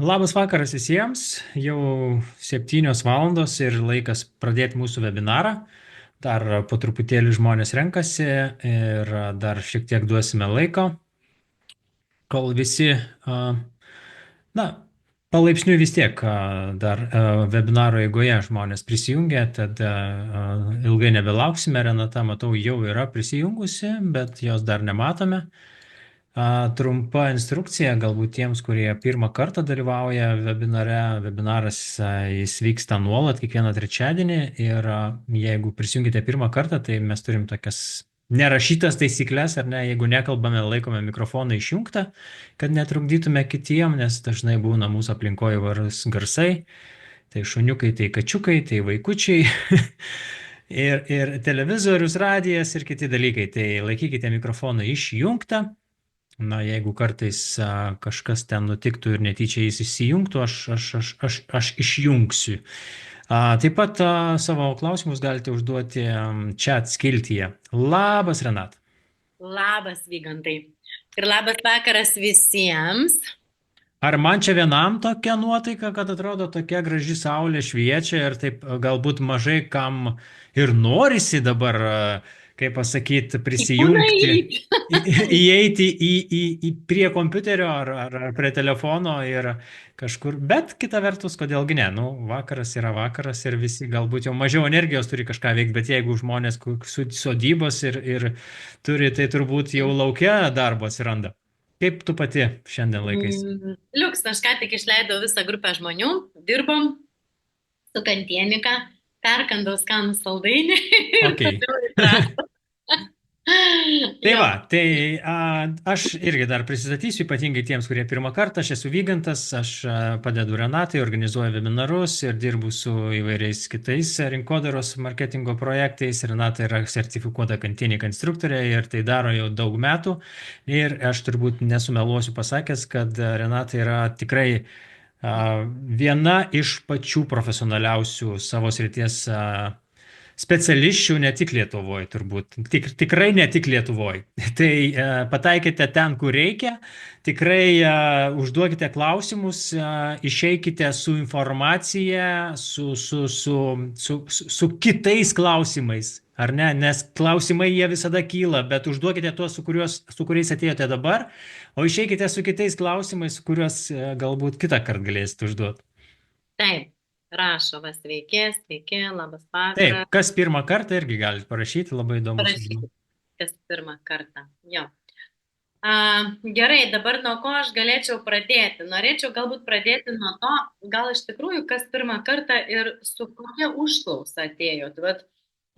Labas vakaras visiems. Jau 7 valandos ir laikas pradėti mūsų webinarą. Dar po truputėlį žmonės renkasi ir dar šiek tiek duosime laiko, kol visi, na, palaipsniui vis tiek dar webinaro eigoje žmonės prisijungia, tad ilgai nebelauksime. Renata, matau, jau yra prisijungusi, bet jos dar nematome. Trumpa instrukcija galbūt tiems, kurie pirmą kartą dalyvauja webinare. Jis vyksta nuolat kiekvieną trečiadienį ir jeigu prisijungite pirmą kartą, tai mes turim tokias nerašytas taisyklės, ar ne, jeigu nekalbame, laikome mikrofoną išjungtą, kad netrukdytume kitiem, nes dažnai būna mūsų aplinkoje įvairūs garsai, tai šuniukai, tai kačiukai, tai vaikučiai. Ir televizorius, radijas ir kiti dalykai. Tai laikykite mikrofoną išjungtą. Na, jeigu kartais kažkas ten nutiktų ir netyčia jis įsijungtų, aš išjungsiu. Taip pat savo klausimus galite užduoti chat skiltyje. Labas, Renat. Labas, Vygantai. Ir labas vakaras visiems. Ar man čia vienam tokia nuotaika, kad atrodo tokia graži saulė šviečia ir taip galbūt mažai kam ir norisi dabar, kaip pasakyti, Į kūną prisijungti, įeiti. įeiti prie kompiuterio ar prie telefono ir kažkur, bet kita vertus, kodėlgi ne, nu, vakaras yra vakaras ir visi galbūt jau mažiau energijos turi kažką veikti, bet jeigu žmonės sodybos ir turi, tai turbūt jau laukia darbo atsiranda. Kaip tu pati šiandien laikais? Liuks, aš ką tik išleidau visą grupę žmonių, dirbom su kantienika, perkandau skanų saldainį ir Ok. toliau į trasą. Tai Jo. va, aš irgi dar prisistatysiu, ypatingai tiems, kurie pirmą kartą. Aš esu Vygantas, aš padedu Renatai, organizuoju webinarus ir dirbu su įvairiais kitais rinkodaros marketingo projektais. Renata yra sertifikuota kantienika instruktorė ir tai daro jau daug metų. Ir aš turbūt nesumeluosiu pasakęs, kad Renata yra tikrai viena iš pačių profesionaliausių savo srities specialisčių ne tik Lietuvoje, turbūt. Tikrai ne tik Lietuvoje. Tai pataikite ten, kur reikia. Tikrai užduokite klausimus, išeikite su informacija, su kitais klausimais. Ar ne? Nes klausimai jie visada kyla, bet užduokite tuos, su kuriais atėjote dabar, o išeikite su kitais klausimais, kuriuos galbūt kitą kartą galėsite užduoti. Taip, rašo, va, sveiki, sveiki, labas Taip, vakaras. kas pirmą kartą irgi galite parašyti, labai įdomu sužinoti. Parašykit, kas pirmą kartą. Jo. Gerai, dabar nuo ko aš galėčiau pradėti? Norėčiau galbūt pradėti nuo to, gal iš tikrųjų, kas pirmą kartą ir su kokia užklausa atėjot.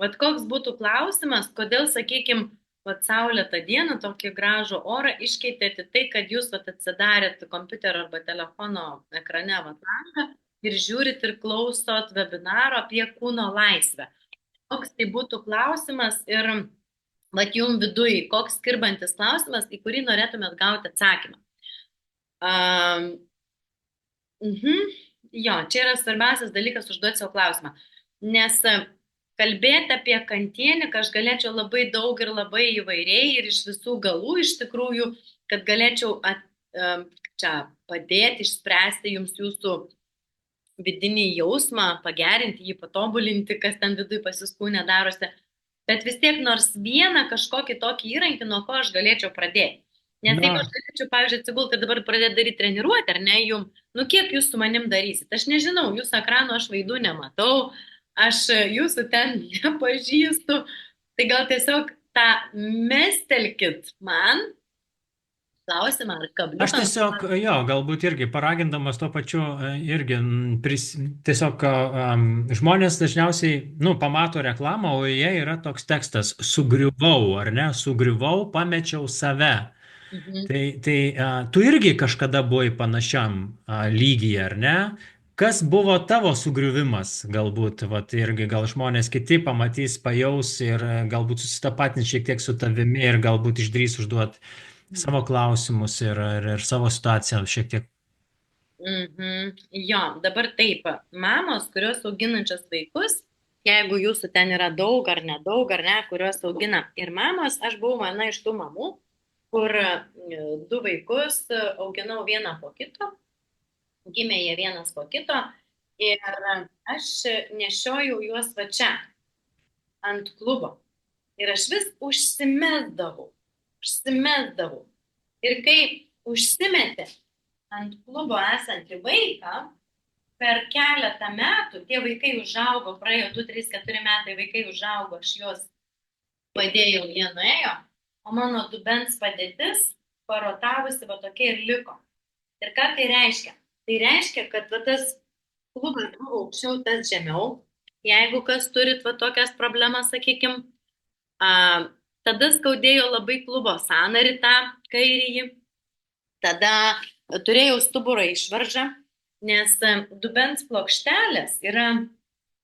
Vat koks būtų klausimas, kodėl, sakykime, vat saulėtą dieną, tokį gražų orą iškeitėte tai, kad jūs vat atsidarėt kompiuterio arba telefono ekrane vat langą ir žiūrit ir klausot webinaro apie kūno laisvę. Koks tai būtų klausimas ir vat jum viduj, koks skirbantis klausimas, į kurį norėtumėt gauti atsakymą. Jo, čia yra svarbiausias dalykas užduoti savo klausimą. Nes kalbėti apie kantieniką aš galėčiau labai daug ir labai įvairiai ir iš visų galų iš tikrųjų, kad galėčiau čia padėti, išspręsti jums jūsų vidinį jausmą, pagerinti jį, patobulinti, kas ten viduj pas jūs kūne darosi. Bet vis tiek nors vieną kažkokį tokį įrankį, nuo ko aš galėčiau pradėti. Nes jeigu aš galėčiau, pavyzdžiui, atsigulti dabar pradėti daryti treniruotę, ar ne, jum, nu kiek jūs su manim darysit? Aš nežinau, jūsų ekrano aš veidų nematau, aš jūsų ten nepažįstu, tai gal tiesiog tą mestelkit man klausimą ar kabliuką. Aš tiesiog, jo, galbūt irgi paragindamas tuo pačiu, irgi tiesiog žmonės dažniausiai, nu, pamato reklamą, o joje yra toks tekstas, sugriuvau, ar ne, sugriuvau, pamečiau save. Tai tu irgi kažkada buvai panašiam lygyje, ar ne? Kas buvo tavo sugriuvimas, galbūt, vat, irgi gal žmonės kiti pamatys, pajaus ir galbūt susitapatins šiek tiek su tavimi ir galbūt išdrys užduoti savo klausimus ir savo situaciją šiek tiek. Jo, dabar taip, mamos, kurios auginančios vaikus, jeigu jūsų ten yra daug ar nedaug, ar ne, kurios augina ir mamos, aš buvau viena iš tų mamų, kur du vaikus auginau vieną po kito gimė jie vienas po kito ir aš nešiojau juos va čia ant klubo. Ir aš vis užsimesdavau. Ir kai užsimetė ant klubo esantį vaiką, per keletą metų tie vaikai užaugo, praėjo 2, 3, 4 metai, vaikai užaugo, aš juos padėjau, jie nuėjo, o mano dubens padėtis parotavusi va tokia ir liko. Ir ką tai reiškia? Tai reiškia, kad va, tas klubas buvo aukščiau, tas žemiau. Jeigu kas turit va tokias problemas, sakykime, tada skaudėjo labai klubo sąnarį tą kairįjį, tada turėjau stuburo išvaržą, nes dubens plokštelės yra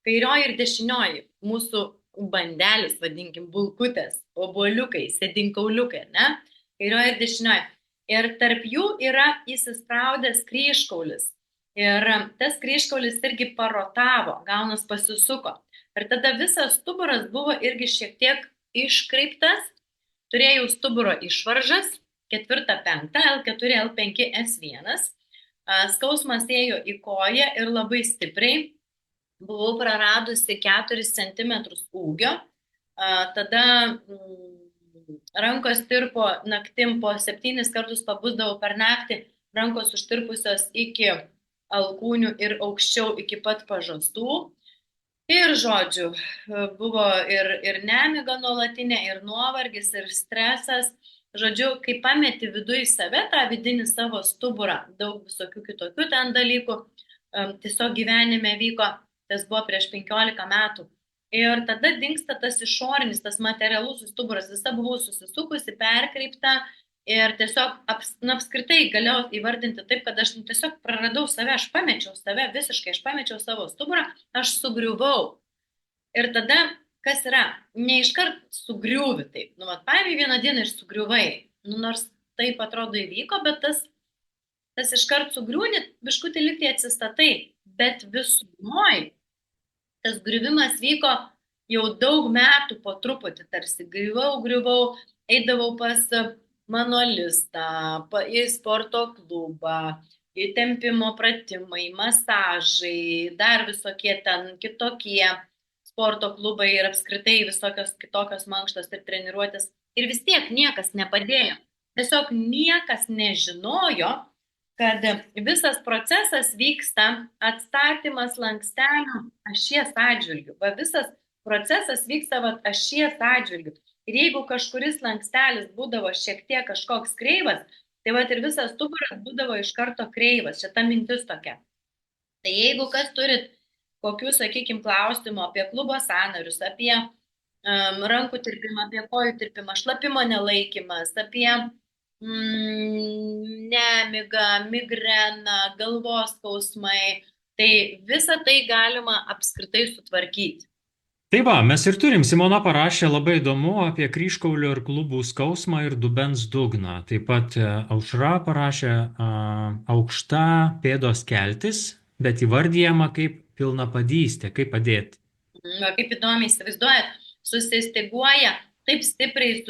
kairioji ir dešinioji, mūsų bandelis, vadinkim, bulkutės, obuoliukai, sėdinkauliukai, ne? Kairioji ir dešinioji. Ir tarp jų yra įsispraudęs kryžkaulis. Ir tas kryžkaulis irgi parotavo, gaunas pasisuko. Ir tada visas stuburas buvo irgi šiek tiek iškreiptas, turėjau stuburo išvaržas, 4, 5, L4, L5, S1, skausmas ėjo į koją ir labai stipriai, buvau praradusi 4 cm ūgio, tada rankos tirpo naktim, po 7 kartus pabusdavau per naktį, rankos užtirpusios iki alkūnių ir aukščiau iki pat pažastų. Ir žodžiu, buvo ir nemiga nuolatinė, ir nuovargis, ir stresas. Žodžiu, kai pameti viduje save, tą vidinį savo stuburą, daug visokių kitokių ten dalykų, tiesiog gyvenime vyko, tas buvo prieš 15 metų. Ir tada dingsta tas išorinis, tas materialus stuburas, visa buvau susisukusi, perkreipta ir tiesiog apskritai galėjau įvardinti taip, kad aš tiesiog praradau save, aš pamečiau save visiškai, aš pamečiau savo stuburą, aš sugriuvau. Ir tada, kas yra, ne iškart sugriuvi taip, nu, vat, paėmė vieną dieną ir sugriuvai, nu, nors taip atrodo įvyko, bet tas iškart sugriūni, biškutį liktai atsistatai, bet visumoj tas griuvimas vyko jau daug metų po truputį, tarsi griuvau, eidavau pas manualistą, į sporto klubą, į tempimo pratimai, masažai, dar visokie ten kitokie sporto klubai ir apskritai visokios kitokios mankštos ir treniruotis. Ir vis tiek niekas nepadėjo. Tiesiog niekas nežinojo, kad visas procesas vyksta atstatymas lankstelių ašies atžvilgių. Va, visas procesas vyksta va, ašies atžvilgių. Ir jeigu kažkuris lankstelis būdavo šiek tiek kažkoks kreivas, tai va ir visas stuburas būdavo iš karto kreivas. Čia ta mintis tokia. Tai jeigu kas turit kokių, sakykime, klausimų apie klubo sąnarius, apie rankų tirpimą, apie kojų tirpimą, šlapimo nelaikymas, apie nemigą, migreną, galvos skausmai, tai visą tai galima apskritai sutvarkyti. Tai va, mes ir turim. Simona parašė labai įdomu apie kryžkaulio ir klubų skausmą ir dubens dugną. Taip pat Aušra parašė aukšta pėdos keltis, bet įvardyjama kaip pilnapadystė, kaip padėti. Va, kaip įdomiai įsivaizduojat, susistiguoja, taip stipriai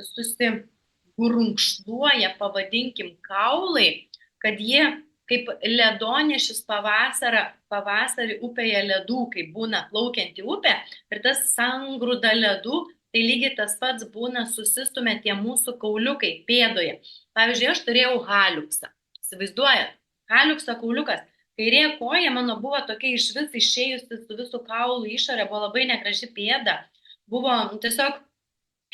susigurkšluoja, pavadinkim, kaulai, kad jie kaip ledonešis pavasarį upėje ledų, kai būna plaukianti upė, ir tas sangrūda ledų, tai lygiai tas pats būna susistumę tie mūsų kauliukai pėdoje. Pavyzdžiui, aš turėjau haliuksą. Įsivaizduojat, haliukso kauliukas. Kairė koja mano buvo tokia iš vis išėjusi su visų kaulų išorė, buvo labai negraži pėda. Buvo tiesiog,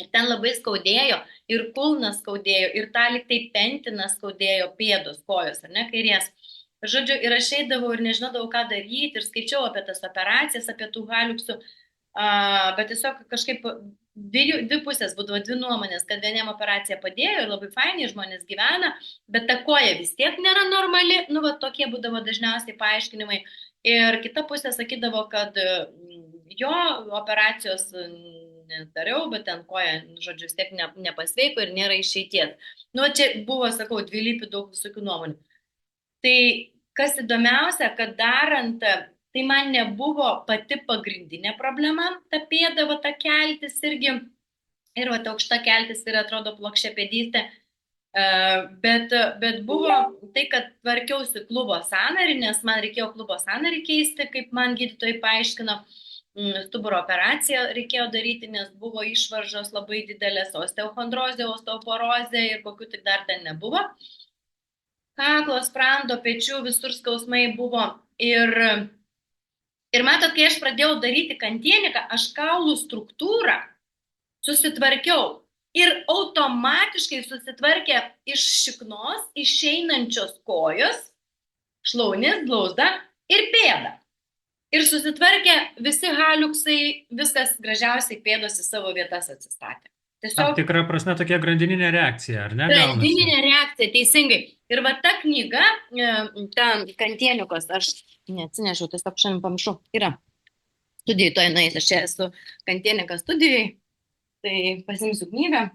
ir ten labai skaudėjo, ir kulnas skaudėjo, ir tą liktai pentiną skaudėjo pėdos, kojos, ar ne, kairės. Žodžiu, ir aš eidavau ir nežinodavau, ką daryti, ir skaičiau apie tas operacijas, apie tų haliuksų, bet tiesiog kažkaip dvi pusės būdavo, dvi nuomonės, kad vieniem operacija padėjo ir labai fainiai žmonės gyvena, bet ta koja vis tiek nėra normali, nu, va, tokie būdavo dažniausiai paaiškinimai. Ir kita pusė sakydavo, kad jo operacijos nedariau, bet ten koja, žodžiu, vis tiek nepasveiko ir nėra išeities. Nu, čia buvo, sakau, dvilypių daug visokių nuomonių. Tai kas įdomiausia, kad darant, tai man nebuvo pati pagrindinė problema, ta pėda, va, ta keltis irgi, ir va, ta aukšta keltis ir atrodo plokščiapėdystė. Bet buvo tai, kad tvarkiausi klubo sąnarį, nes man reikėjo klubo sąnarį keisti, kaip man gydytojai paaiškino. Stuburo operaciją reikėjo daryti, nes buvo išvaržos labai didelės, osteochondrozė, osteoporozė ir kokių tik dar ten nebuvo. Kaklo, sprando, pečių, visur skausmai buvo. Ir matot, kai aš pradėjau daryti kantieniką, aš kaulų struktūrą susitvarkiau. Ir automatiškai susitvarkė iš šiknos išeinančios kojos, šlaunis, blauzda ir pėda. Ir susitvarkė visi haliuksai, viskas gražiausiai pėdos į savo vietas atsistatė. Tam Tiesiog tikra prasme tokia grandininė reakcija, ar ne, gaunasi? grandininė reakcija, teisingai. Ir va ta knyga, ta kantienikos, aš neatsinešiau, tiesiog šiandien pamiršau, yra studijai toj nueis, aš čia esu kantienikas studijai, tai pasimsiu knygą.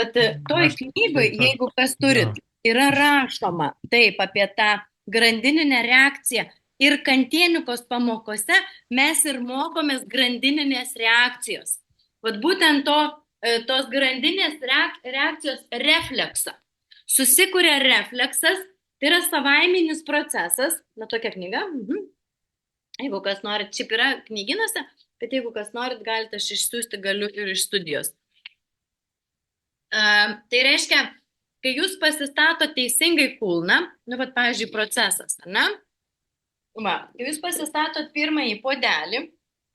Bet toj Aš knygai, taip pat. jeigu kas turit, yra rašoma taip apie tą grandininę reakciją. Ir kantienikos pamokose mes ir mokomės grandininės reakcijos. Vat būtent tos grandinės reakcijos refleksą. Susikuria refleksas, tai yra savaiminis procesas, na tokia knyga, jeigu kas norit, šiaip yra knyginuose, bet jeigu kas norit, galite aš išsiųsti, galiu ir iš studijos. Tai reiškia, kai jūs pasistato teisingai kulną, nu, vat, pavyzdžiui, procesas, ne? Va, kai jūs pasistatot pirmąjį puodelį,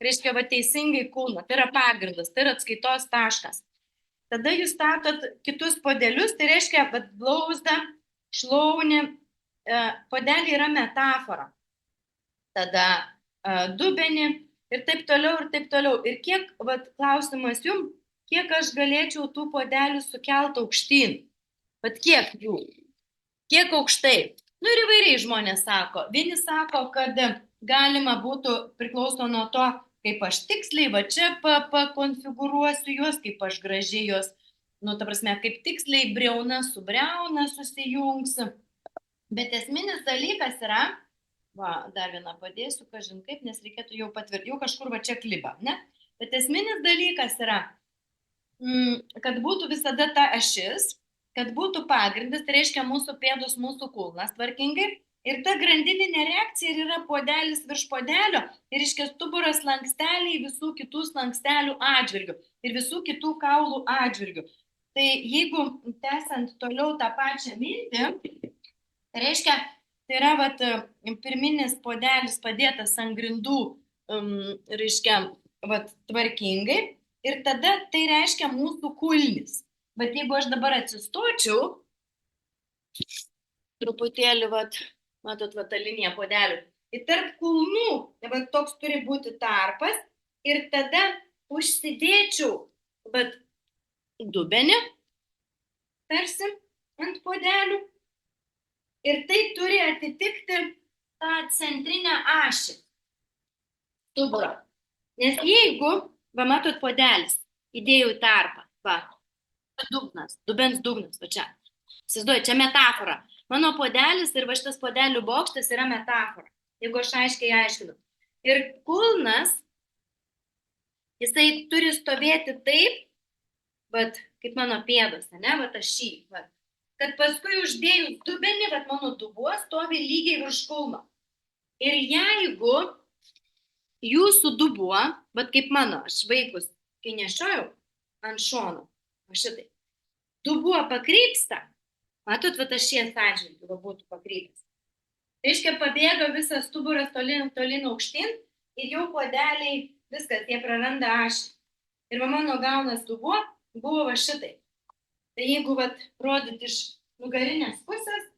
reiškia, va, teisingai kulną, tai yra pagrindas, tai yra atskaitos taškas. Tada jūs statot kitus puodelius, tai reiškia, va, blauzdą, šlaunį, puodelį yra metafora. Tada dubenį ir taip toliau, ir taip toliau. Ir kiek, va, klausimas jums, kiek aš galėčiau tų puodelių sukelt aukštyn? Bet kiek jų? Kiek aukštai? Nu ir įvairiai žmonės sako. Vieni sako, kad galima būtų, priklauso nuo to, kaip aš tiksliai, va čia pakonfigūruosiu juos, kaip aš gražiai juos, nu, ta prasme, kaip tiksliai briauna su briauna susijungs. Bet esminis dalykas yra, va, dar vieną padėsiu, kažin kaip, nes reikėtų jau patvirtinti, jau kažkur va čia kliba, ne? Bet esminis dalykas yra, kad būtų visada ta ašis, kad būtų pagrindas, tai reiškia mūsų pėdos, mūsų kulnas tvarkingai. Ir ta grandininė reakcija yra puodelis virš puodelio ir reiškia stuburas slanksteliai visų kitų slankstelių atžvilgių ir visų kitų kaulų atžvilgių. Tai jeigu tęsiant toliau tą pačią mintį, tai reiškia, tai yra vat, pirminis puodelis padėtas ant grindų, reiškia, vat, tvarkingai ir tada tai reiškia mūsų kulnis. Bet jeigu aš dabar atsistočiau, truputėlį, vat, matot, va, ta linija puodelių, ir tarp kulnų, va, toks turi būti tarpas, ir tada užsidėčiau, vat, dubenį, tarsi, ant puodelių, ir tai turi atitikti tą centrinę ašį stuburo. Nes jeigu, va, matot, puodelis, įdėjau tarpą, va, dugnas, dubens dugnas, va čia. Įsivaizduoju, čia metafora. Mano puodelis ir va šitas puodelių bokštas yra metafora. Jeigu aš aiškiai aiškinu. Ir kulnas, jisai turi stovėti taip, vat, kaip mano pėdos, ne, vat aš šį, vat. Kad paskui uždėjus dubenį, vat mano dubuo stovi lygiai virš kulno. Ir jeigu jūsų dubuo, vat kaip mano, aš vaikus, kai nešiojau ant šono, šitai. Dubuo pakrypsta, matot, va ašies atžvilgiu va būtų pakrypęs. Tai reiškia, pabėga visas stuburas tolin aukštyn ir jau puodeliai, viskas, jie praranda ašį. Ir va mano gaunas dubuo buvo va šitai. Tai jeigu va rodyt iš nugarinės pusės,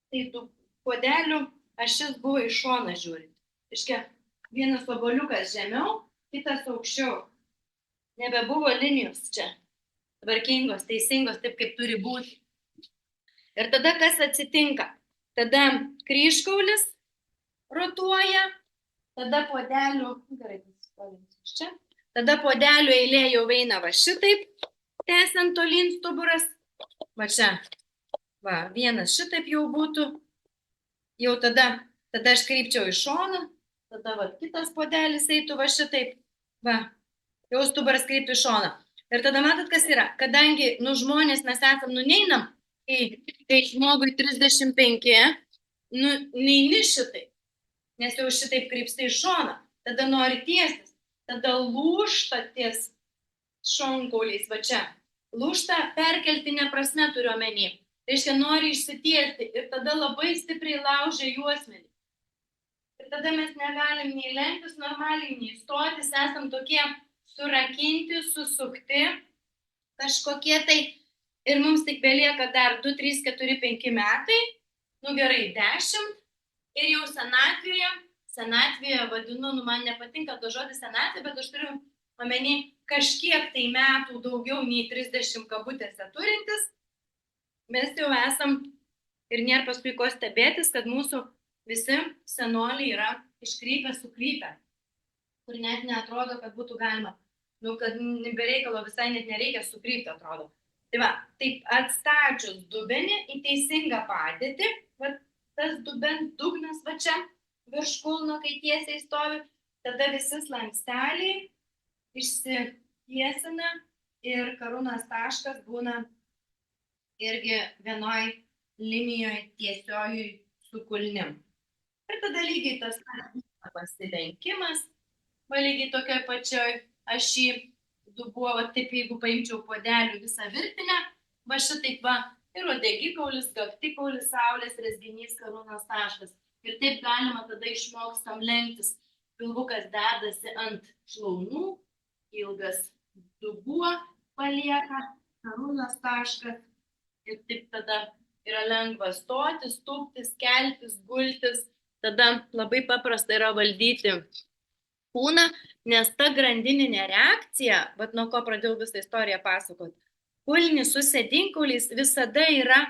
tai tų puodelių ašis buvo iš šoną žiūrint. Reiškia, vienas obuoliukas žemiau, kitas aukščiau. Nebebuvo linijos čia. Tvarkingos, teisingos, taip kaip turi būti. Ir tada kas atsitinka? Tada kryžkaulis rotuoja, tada puodelių, gerai, čia, tada puodelių eilė jau eina va šitaip, tęsiant tolyn stuburas, va čia, va, vienas šitaip jau būtų, jau tada aš krypčiau į šoną, tada va kitas puodelis eitų va šitaip, va, jau stuburas kryptų į šoną. Ir tada matot, kas yra, kadangi, nu, žmonės mes esam, nu, neinam Kai žmogui 35, nu, neini šitai, nes jau šitaip krypsta į šoną, tada nori tiestis, tada lūžta ties šonkauliais, va čia. Lūžta perkeltinė prasme turiu omeny. Reiškia, nori išsitiesti ir tada labai stipriai laužia juosmenį. Ir tada mes negalim nei lenktis normaliai, nei stotis, esam tokie surakinti, susukti, kažkokie tai. Ir mums tik belieka dar 2, 3, 4, 5 metai, nu gerai, 10. Ir jau senatvėje vadinu, nu man nepatinka to žodis senatvė, bet aš turiu omeny kažkiek tai metų daugiau nei 30 kabutėse turintis, mes jau esam ir nėra paskui ko stebėtis, kad mūsų visi senoliai yra iškrypę, sukrypę, kur net neatrodo, kad būtų galima, nu, kad bereikalo visai net nereikia sukrypti, atrodo. Tai va, taip atstačius dubenį į teisingą padėtį, va, tas dugnas va čia, virš kulno, kai tiesiai stovi, tada visi slanksteliai išsitiesina ir karūnos taškas būna irgi vienoj linijoje tiesiojui su kulnim. Ir tada lygiai tas pasilenkimas, va lygiai tokioj pačioj ašy dubuo, va taip jeigu paimčiau podelių visą virtinę, va šitaip va, ir uodegikaulis, gaktikaulis, saulės rezginys, karūnos taškas. Ir taip galima tada išmokstam lenktis. Pilvukas dedasi ant šlaunų, ilgas dubuo palieka, karūnos taškas. Ir taip tada yra lengva stotis, tūptis, keltis, gultis. Tada labai paprasta yra valdyti kūną, nes ta grandininė reakcija, bet nuo ko pradėjau visą istoriją pasakoti, kulnis su sėdinkauliais visada yra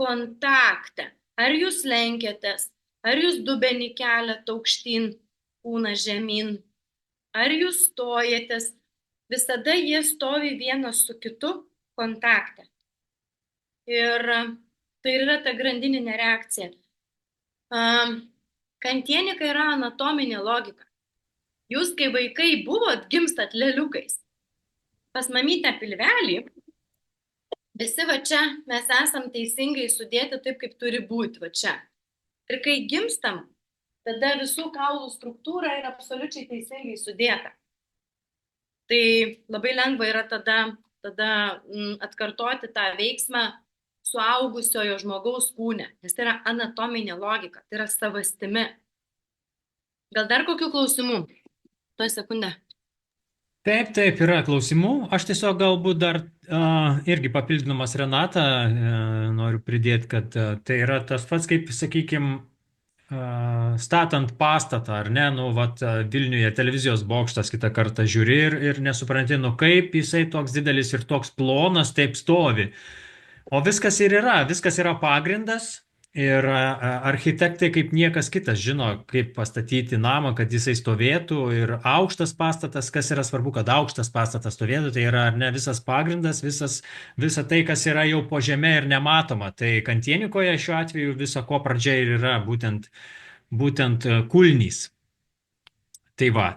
kontakte. Ar jūs lenkėtės, ar jūs dubenį keliat aukštyn, kūną žemyn, ar jūs stojatės, visada jie stovi vienas su kitu kontakte. Ir tai yra ta grandininė reakcija. Kantienika yra anatominė logika. Jūs, kai vaikai buvot, gimstat leliukais. Pas mamytę pilvelį, visi va čia mes esam teisingai sudėti taip, kaip turi būti va čia. Ir kai gimstam, tada visų kaulų struktūra yra absoliučiai teisingai sudėta. Tai labai lengva yra tada atkartoti tą veiksmą suaugusiojo žmogaus kūne, nes tai yra anatominė logika, tai yra savastimi. Gal dar kokių klausimų? Tuoj sekundę. Taip, yra klausimų. Aš tiesiog galbūt dar irgi papildydamas Renatą noriu pridėti, kad tai yra tas pats, kaip, sakykime, statant pastatą, ar ne, nu, vat, Vilniuje televizijos bokštas kitą kartą žiūri ir nesupranti, nu, kaip jisai toks didelis ir toks plonas taip stovi. O viskas yra pagrindas. Ir architektai kaip niekas kitas žino, kaip pastatyti namą, kad jisai stovėtų. Ir aukštas pastatas, kas yra svarbu, kad aukštas pastatas stovėtų, tai yra ar ne visas pagrindas, visa tai, kas yra jau po žeme ir nematoma. Tai kantienikoje šiuo atveju viso ko pradžia ir yra būtent kulnys. Tai va.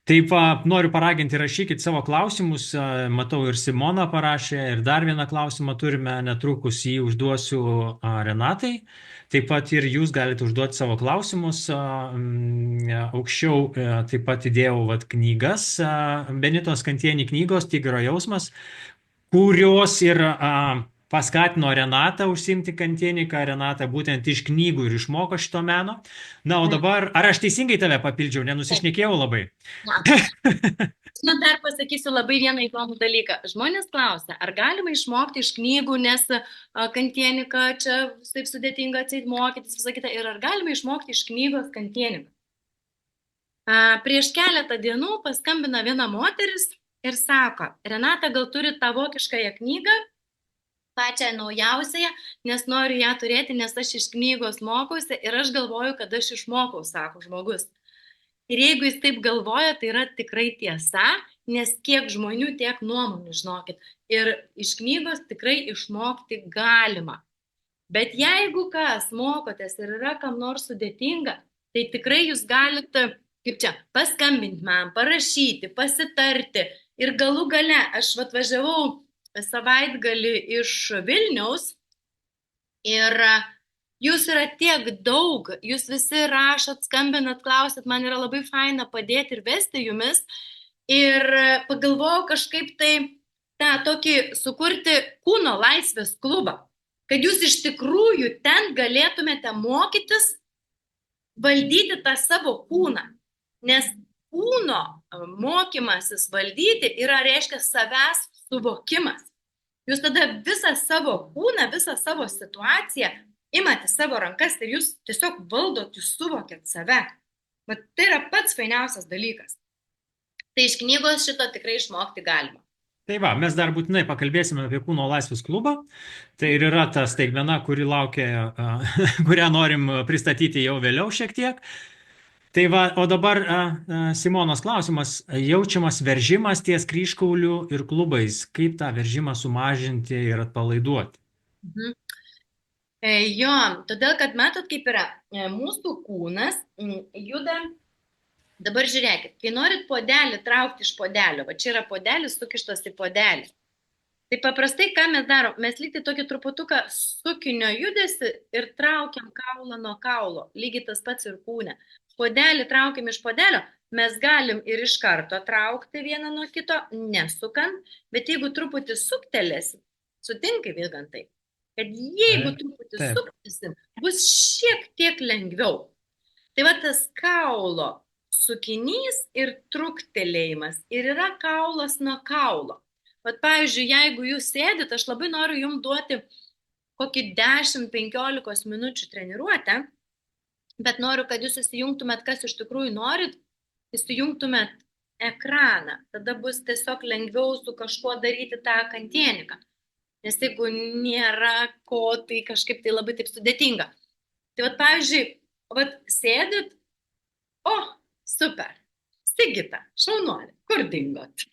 Taip, noriu paraginti, rašykit savo klausimus. Matau, ir Simona parašė, ir dar vieną klausimą turime, netrukus jį užduosiu Renatai. Taip pat ir jūs galite užduoti savo klausimus. Aukščiau taip pat įdėjau knygas, Benitos Kantieni knygos, Tigro jausmas, kurios ir paskatino Renatą užsiimti kantieniką. Renata būtent iš knygų ir išmoko šito meno. Na, o dabar, ar aš teisingai tave papildžiau, nenusišnekėjau labai? Nu, dar pasakysiu labai vieną įdomų dalyką. Žmonės klausia, ar galima išmokti iš knygų, nes kantienika čia taip sudėtinga atseit mokytis, visą kitą. Ir ar galima išmokti iš knygos kantieniką? Prieš keletą dienų paskambina viena moteris ir sako, Renata, gal turi tą vokiškąją knygą, pačią naujausiąją, nes noriu ją turėti, nes aš iš knygos mokausi ir aš galvoju, kad aš išmokau, sako žmogus. Ir jeigu jis taip galvoja, tai yra tikrai tiesa, nes kiek žmonių, tiek nuomonių, žinokit. Ir iš knygos tikrai išmokti galima. Bet jeigu kas mokotės ir yra kam nors sudėtinga, tai tikrai jūs galite, kaip čia, paskambinti man, parašyti, pasitarti. Ir galų gale, aš atvažiavau savaitgalį iš Vilniaus Ir jūs yra tiek daug, jūs visi rašot, skambinat, klausat, man yra labai faina padėti ir vesti jumis. Ir pagalvojau kažkaip tai tą tokį sukurti kūno laisvės klubą, kad jūs iš tikrųjų ten galėtumėte mokytis valdyti tą savo kūną. Nes kūno mokymasis valdyti yra, reiškia, savęs suvokimas. Jūs tada visą savo kūną, visą savo situaciją imate savo rankas ir jūs tiesiog valdot, jūs suvokėt save. Bet tai yra pats fainiausias dalykas. Tai iš knygos šito tikrai išmokti galima. Tai va, mes dar būtinai pakalbėsime apie kūno laisvės klubą. Tai ir yra ta staigmena, kuri laukia, kurią norim pristatyti jau vėliau šiek tiek. Tai va, o dabar Simonos klausimas. Jaučiamas veržimas ties kryžkaulių ir klubais. Kaip tą veržimą sumažinti ir atpalaiduoti? Mhm. Jo, todėl, kad matot, kaip yra, mūsų kūnas juda, dabar žiūrėkit, kai norit podelį traukti iš podelio, va čia yra podelis sukištas į podelį. Tai paprastai, ką mes darom, mes lygtai tokį truputuką sukinio judesi ir traukiam kaulą nuo kaulo, lygiai tas pats ir kūne. Podelį traukiam iš podelio, mes galim ir iš karto traukti vieną nuo kito, nesukant, bet jeigu truputį suktelėsi, sutinkai Vygantai, kad jeigu truputį suktisim, bus šiek tiek lengviau. Tai va tas kaulo sukinys ir truktelėjimas ir yra kaulas nuo kaulo. Vat pavyzdžiui, jeigu jūs sėdit, aš labai noriu jums duoti kokį 10-15 minučių treniruotę, bet noriu, kad jūs įsijungtumėt, kas iš tikrųjų norit, įsijungtumėt ekraną. Tada bus tiesiog lengviau su kažkuo daryti tą kantieniką. Nes jeigu nėra ko, tai kažkaip tai labai taip sudėtinga. Tai vat, pavyzdžiui, vat sėdit, o, super, Sigita, šaunuolė, kur dingot?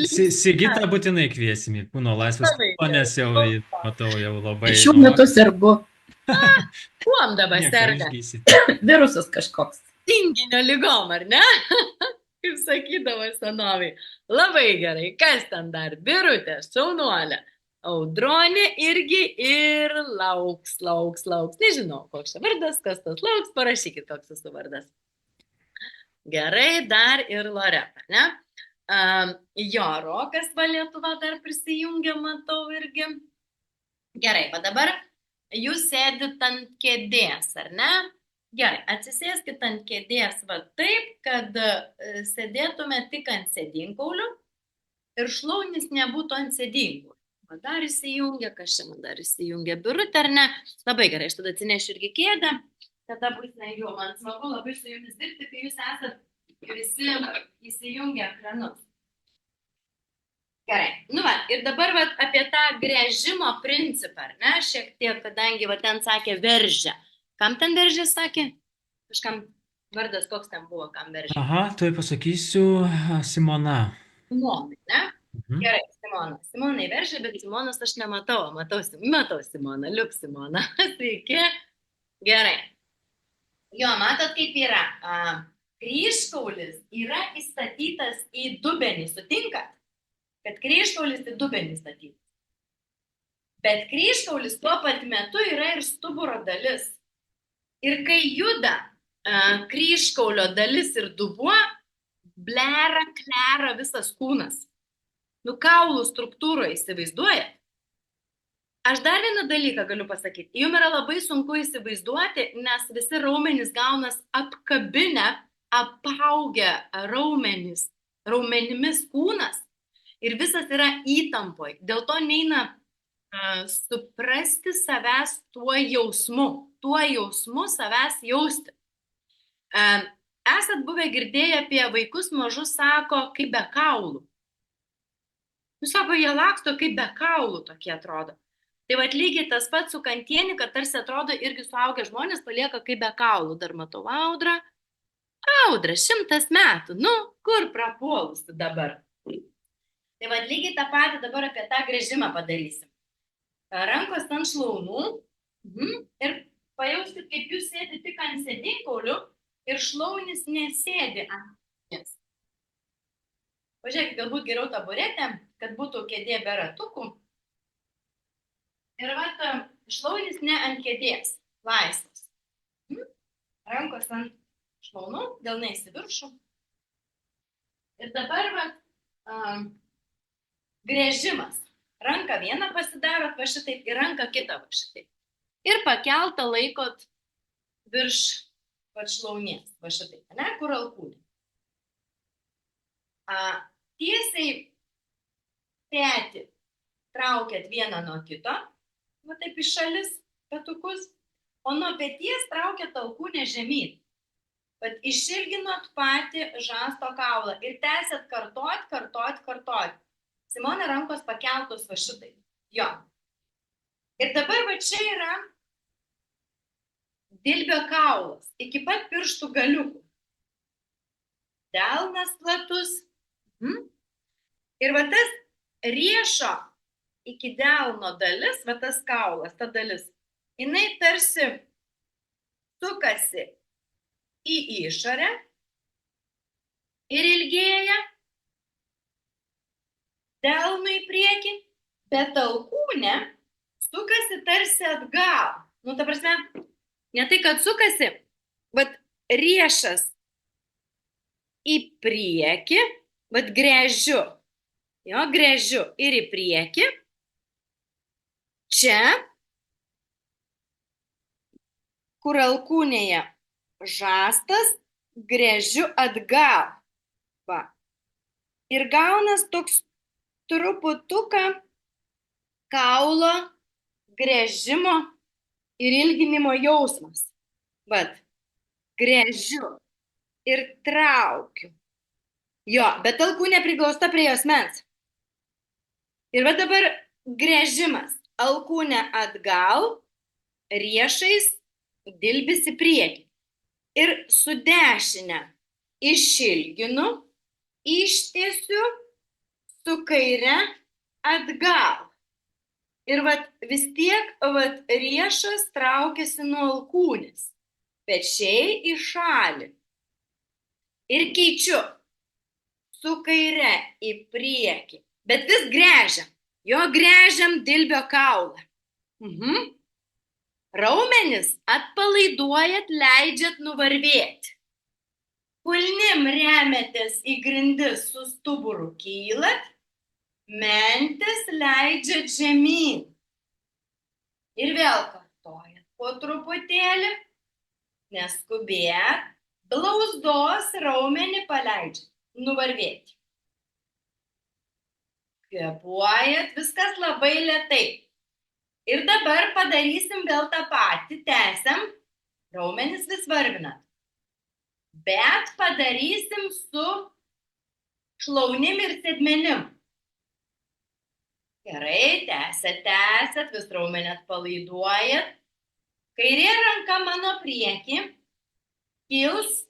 Sigita būtinai kviesim į kūno laisvės klubą, nes jau matau jau labai... Šiuo metu sergu. Kuom dabar serga? Virusas kažkoks. Tinginio lygom, ar ne? Kaip sakydavo senoviai. Labai gerai, kas ten dar? Birutė, šaunuolė. Audronė irgi ir lauks. Nežinau, koks čia vardas, kas tas lauks, parašykit, koks jūsų vardas. Gerai, dar ir Loreta, ne? Jo, Rokas va Lietuva dar prisijungia, matau irgi. Gerai, va dabar jūs sėdit ant kėdės, ar ne? Gerai, atsisėskit ant kėdės va taip, kad sėdėtume tik ant sėdinkaulių ir šlaunis nebūtų ant sėdinkaulių. Va dar įsijungia, kas čia man dar įsijungia, Birutė, ar ne? Labai gerai, aš tada atsinešiu irgi kėdę, tada bus lengviau. Man smagu labai su jumis dirbti, kai jūs esat visi įsijungia ekranus. Gerai, nu va, ir dabar va apie tą gręžimo principą, ar ne? Šiek tiek, kadangi va ten sakė veržia. Kam ten veržė, sakė? Kažkam vardas, koks ten buvo, kam veržė? Aha, tuoj pasakysiu, Simona. Simonai, ne? Gerai, Simona. Simonai veržė, bet Simonos aš nematau. Matau Simoną, liuk Simona. Sveiki. Gerai. Jo, matot, kaip yra. Kryžkaulis yra įstatytas į dubenį. Sutinkat? Kad kryžkaulis į dubenį statytas. Bet kryžkaulis tuo pat metu yra ir stuburo dalis. Ir kai juda kryžkaulio dalis ir dubuo, blera, klera visas kūnas. Nu, kaulų struktūroje įsivaizduojat. Aš dar vieną dalyką galiu pasakyti. Jums yra labai sunku įsivaizduoti, nes visi raumenys gaunas apkabinę, apaugę raumenimis kūnas ir visas yra įtampoj. Dėl to neina suprasti savęs tuo jausmu savęs jausti. Esat buvę girdėję apie vaikus mažus, sako, kaip be kaulų. Jūs sako, jie laksto kaip be kaulų tokie atrodo. Tai vat lygiai tas pats su kantienika, tarsi atrodo irgi suaugę žmonės palieka kaip be kaulų. Dar matau Audrą. Audra, 100 metų. Nu, kur prapuolusi dabar? Tai vat lygiai tą patį dabar apie tą gręžimą padarysim. Rankos ant šlaunų ir pajauskit, kaip jūs sėdi tik ant sėdinkaulių ir šlaunis nesėdi ant kėdės. Pažiūrėkit, galbūt geriau taburetę, kad būtų kėdė be ratukų. Ir vat šlaunis ne ant kėdės, laisvas. Rankos ant šlaunų, delnais į viršų. Ir dabar vat grėžimas. Ranką vieną pasidarot va šitaip ir ranką kitą va šitaip. Ir pakeltą laikot virš va šlaunies, va šitaip, ne, kur alkūnė. Tiesiai petį traukiat vieną nuo kito, va taip iš šalis petukus, o nuo peties traukiat alkūnę žemyn. Bet išilginot patį žasto kaulą ir tęsiat kartot. Simona rankos pakeltos va šitai. Jo. Ir dabar va čia yra dilbio kaulas iki pat pirštų galiukų. Delnas platus. Ir va tas riešo iki delno dalis, va tas kaulas, ta dalis, jinai tarsi sukasi į išorę ir ilgėja delnų į priekį, bet alkūnė sukasi tarsi atgal. Nu, ta prasme, ne tai, kad sukasi, bet riešas į priekį, bet gręžiu. Jo, gręžiu ir į priekį. Čia, kur alkūnėje žastas, gręžiu atgal. Va. Ir gaunas toks truputuką kaulo gręžimo ir ilginimo jausmas. Vat, gręžiu ir traukiu. Jo, bet alkūnė priglausta prie juosmens. Ir va dabar gręžimas. Alkūnė atgal, riešais dilbis į priekį. Ir su dešinė išilginu, ištiesiu, su kaire atgal. Ir vat vis tiek vat riešas traukiasi nuo alkūnės. Pečiai į šalį. Ir keičiu su kaire į priekį. Bet vis gręžiam. Jo gręžiam dilbio kaulą. Raumenis atpalaiduojat, leidžiat nuvarvėti. Kulnim remiatės į grindis, su stuburu kylat, mentis leidžiat žemyn. Ir vėl kartojat po truputėlį, neskubėt, blauzdos raumenį paleidžiat, nuvarvėti. Kvėpuojat, viskas labai lėtai. Ir dabar padarysim vėl tą patį, tęsiam, raumenis vis varvinat. Bet padarysim su šlaunim ir sėdmenim. Gerai, tęsiat, vis raumenį atpalaiduojat. Kairė ranka mano prieki, kils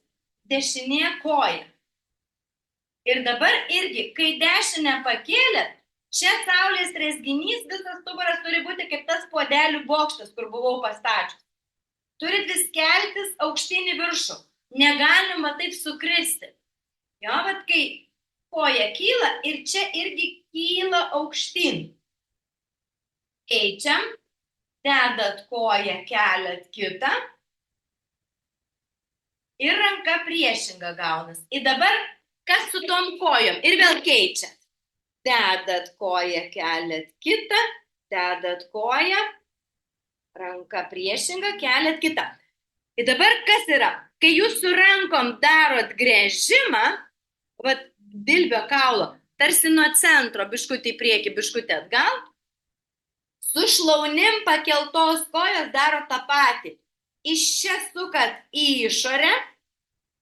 dešinė koja. Ir dabar irgi, kai dešinę pakėlėt, čia saulės rezginys, visas stuburas turi būti kaip tas puodelių bokštas, kur buvau pastačius. Turit vis keltis aukštyn į viršų. Negalima taip sukristi. Jo, bet kai koja kyla ir čia irgi kyla aukštyn. Keičiam, dedat koją, keliat kitą ir ranka priešinga gaunas. Ir dabar kas su tom kojom? Ir vėl keičiat. Dedat koją, keliat kitą, dedat koją, ranka priešinga, keliat kitą. Ir dabar kas yra? Kai jūs su rankom darot gręžimą, vat dilbio kaulo, tarsi nuo centro, biškutį į priekį, biškutį atgal, su šlaunim pakeltos kojos daro tą patį. Iš čia sukat į išorę,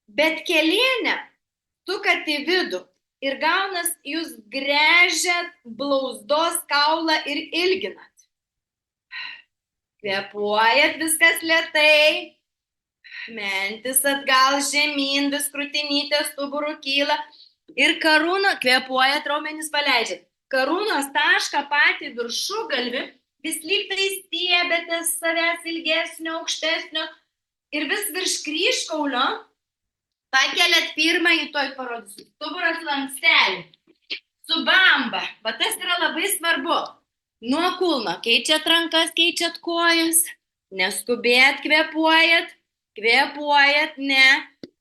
bet kelienę sukat į vidų. Ir gaunas jūs gręžiat blauzdos kaulą ir ilginat. Kvėpuojat, viskas lėtai. Mentis atgal žemyn, vis krūtinytė, stuburų kyla. Ir karūną, kvėpuojat, raumenis paleidžiat. Karūnos tašką patį viršugalvį, vis lygtai stiebėtės savęs ilgesnio, aukštesnio. Ir vis virš kryžkaulio pakeliat pirmąjį, toj parodysiu, stuburas lankstelį. Su bamba. Va tas yra labai svarbu. Nuo kulno keičiat rankas, keičiat kojas, neskubėt, kvėpuojat,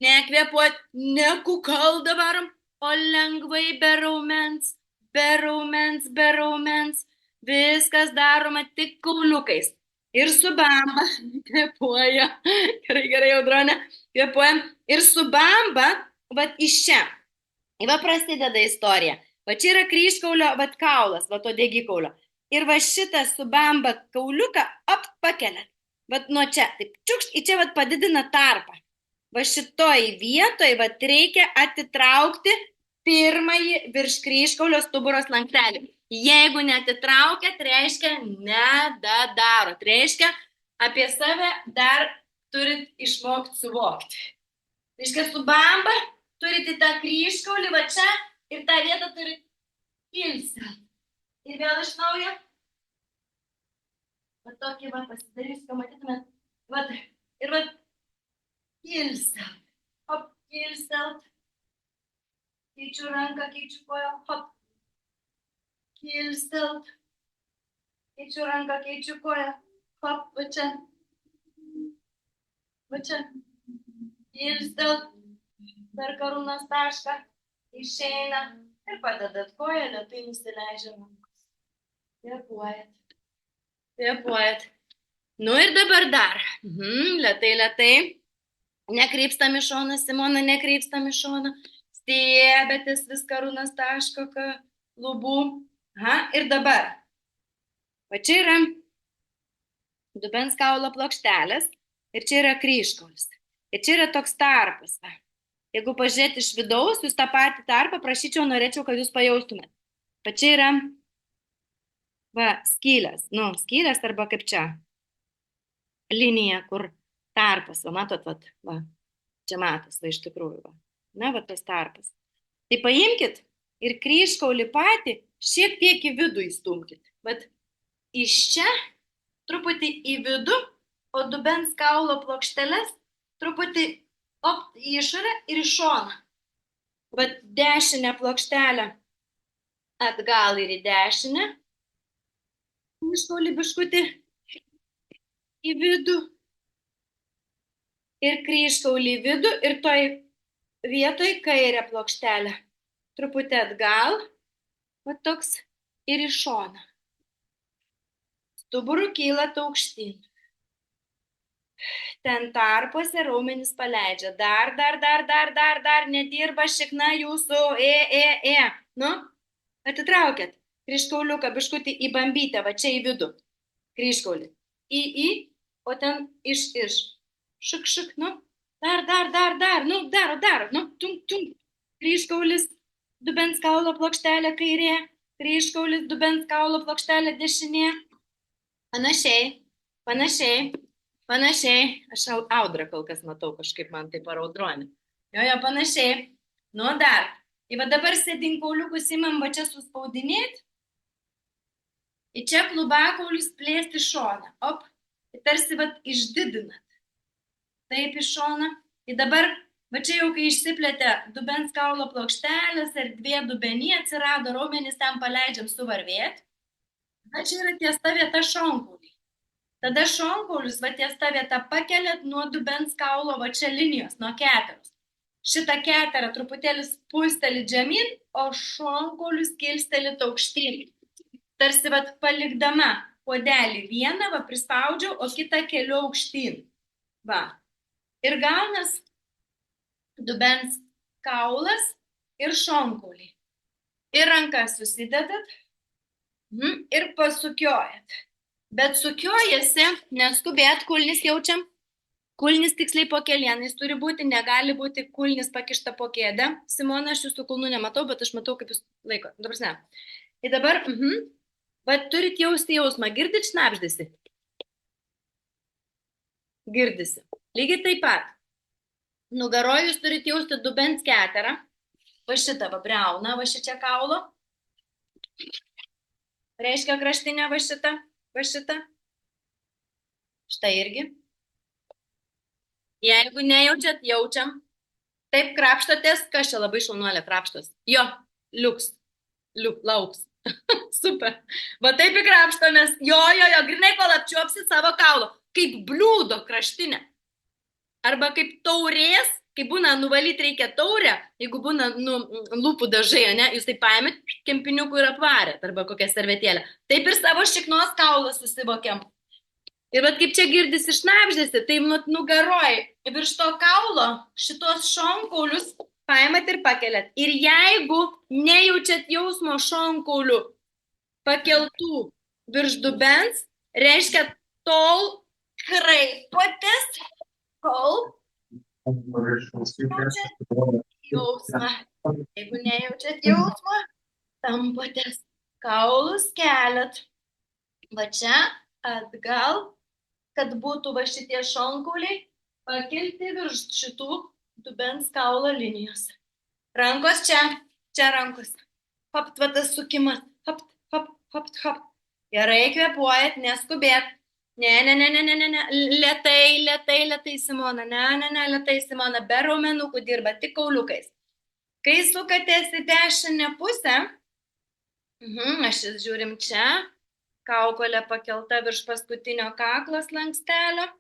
nekvėpuojat, nekukal dabar, o lengvai be raumens, viskas daroma tik kauliukais. Ir su bamba, kvėpuoja, gerai, Audronė, kvėpuojam, ir su bamba, vat iš čia, va prasideda istorija, va čia yra kryžkaulio, vat kaulas, va to degikaulio, ir va šitą su bamba kauliuką, pakeliat, vat nuo čia, taip, čiukšt, į čia vat padidina tarpą, va šitoj vietoj, vat reikia atitraukti pirmąjį virš kryžkaulio stuburo slanktelį. Jeigu netitraukėt, reiškia nedadarot. Reiškia, apie save dar turit išmokti suvokti. Reiškia, su bamba turit į tą kryžkaulį, va čia, ir tą vietą turit kilstelti. Ir vėl iš naujo. Va tokį va pasidarys, ką matytumėt. Va, ir va kilstelt. Hop, kilstelt. Keičiu ranką, keičiu koją, hop. Kilstelt. Keičiu ranką, keičiu koją. Hop, va čia. Va čia. Kilstelt. Per karūnos tašką. Išeina. Ir padedat koją, lėtai nusileidžia rankos. Kvėpuojat. Nu ir dabar dar. Lėtai. Nekreipstam į šoną, Simona, nekreipstam į šoną. Stebėtis vis karūnos taško lubų. Ir dabar. Va čia yra dubens kaulo plokštelės ir čia yra kryžkaulis. Ir čia yra toks tarpas. Va. Jeigu pažiūrėti iš vidaus, jūs tą patį tarpą prašyčiau, norėčiau, kad jūs pajaustumėt. Va čia yra skylės. Skylės arba kaip čia. Linija, kur tarpas. Va, matot, va. Čia matos, va, iš tikrųjų. Va. Na, va, tas tarpas. Tai paimkit ir kryžkaulį patį šiek tiek į vidų įstumkit. Vat iš čia truputį į vidų, o dubens kaulo plokšteles truputį į išorę ir į šoną. Vat dešinę plokštelę atgal ir į dešinę. Kryžkaulį biškutį į vidų. Ir kryžkaulį į vidų ir toj vietoj kairę plokštelę. Truputį atgal. Va toks ir į šoną. Stuburu kylat aukštyn. Ten tarpuose raumenis paleidžia. Dar. Nedirba šikna jūsų. Nu, atitraukėt. Kryžkauliuką biškutį į bambytę, va čia į vidų. Kryžkaulį. O ten iš. Šik, nu. Dar. Nu, daro. Nu, tum. Kryžkaulis. Dubens kaulo plokštelė kairė, kryžkaulis, dubens kaulo plokštelė dešinė. Panašiai. Aš audrą kol kas matau, kažkaip man tai paraudronė. Jo, panašiai. Nu, dar. Ir va dabar sėdinkauliukus imam va čia suspaudinėti. Ir čia klubakaulius plėsti šoną. Op. Ir tarsi va išdidinat. Taip į šoną. Ir dabar va čia jau, kai išsiplėtė dubens kaulo plokštelės, erdvė dubenį, atsirado raumenys, ten paleidžiam suvarvėti. Va čia yra ties ta vieta šonkauliai. Tada šonkaulius va ties ta vieta pakeliat nuo dubens kaulo va čia linijos, nuo keteros. Šitą keterą truputėlį spūstelit žemyn, o šonkaulius kilstelit aukštyn. Tarsi va palikdama puodelį vieną va prispaudžiau, o kitą keliu aukštyn. Va. Ir gaunas dubens kaulas ir šonkauliai. Ir rankas susidedat ir pasukiojat. Bet sukiojasi, neskubėt, kulnis jaučiam. Kulnis tiksliai po kelienais turi būti, negali būti kulnis pakišta po kėdę. Simona, aš jūsų kulnų nematau, bet aš matau, kaip jūs laiko. Dabar ne. Ir dabar, bet turit jausti jausmą. Girdit šnapždėsi? Girdisi. Lygiai taip pat. Nugaroj jūs turit jausti dubens keterą. Va šitą va briauną, va šičia kaulo. Reiškia kraštinę va šitą. Štai irgi. Jeigu nejaučiat, jaučiam. Taip krapštotės, kas čia labai šaunuolė krapštos. Jo, lauks. Super. Va taip įkrapštomės. Jo, grinai kol apčiuopsi savo kaulo. Kaip bliūdo kraštinė. Arba kaip taurės, kai būna nuvalyti reikia taurę, jeigu būna lūpų dažai, ne, jūs tai paėmėt kempiniukų ir apvarėt, arba kokią servetėlę. Taip ir savo šiknos kaulą susivokiam. Ir vat kaip čia girdisi šnabždėsi, tai nugaroj virš to kaulo šitos šonkaulius paėmėt ir pakeliat. Ir jeigu nejaučiat jausmo šonkaulių pakeltų virš dubens, reiškia tol kraipotės, kol jausmą. Jeigu nejaučiat jausmą, tampotės, kaulus keliat. Va čia atgal, kad būtų va šitie šonkauliai pakelti virš šitų dubens kaulo linijos. Rankos čia, čia rankos. Hopt, va tas sukimas. Hopt, hopt, hopt, hopt. Gerai kvėpuojat, neskubėt. Ne, lėtai, Simona, lėtai, Simona, be raumenukų dirba, tik kauliukais. Kai sukatės į dešinę pusę, aš žiūrim čia, kaukolė pakelta virš paskutinio kaklo slankstelio.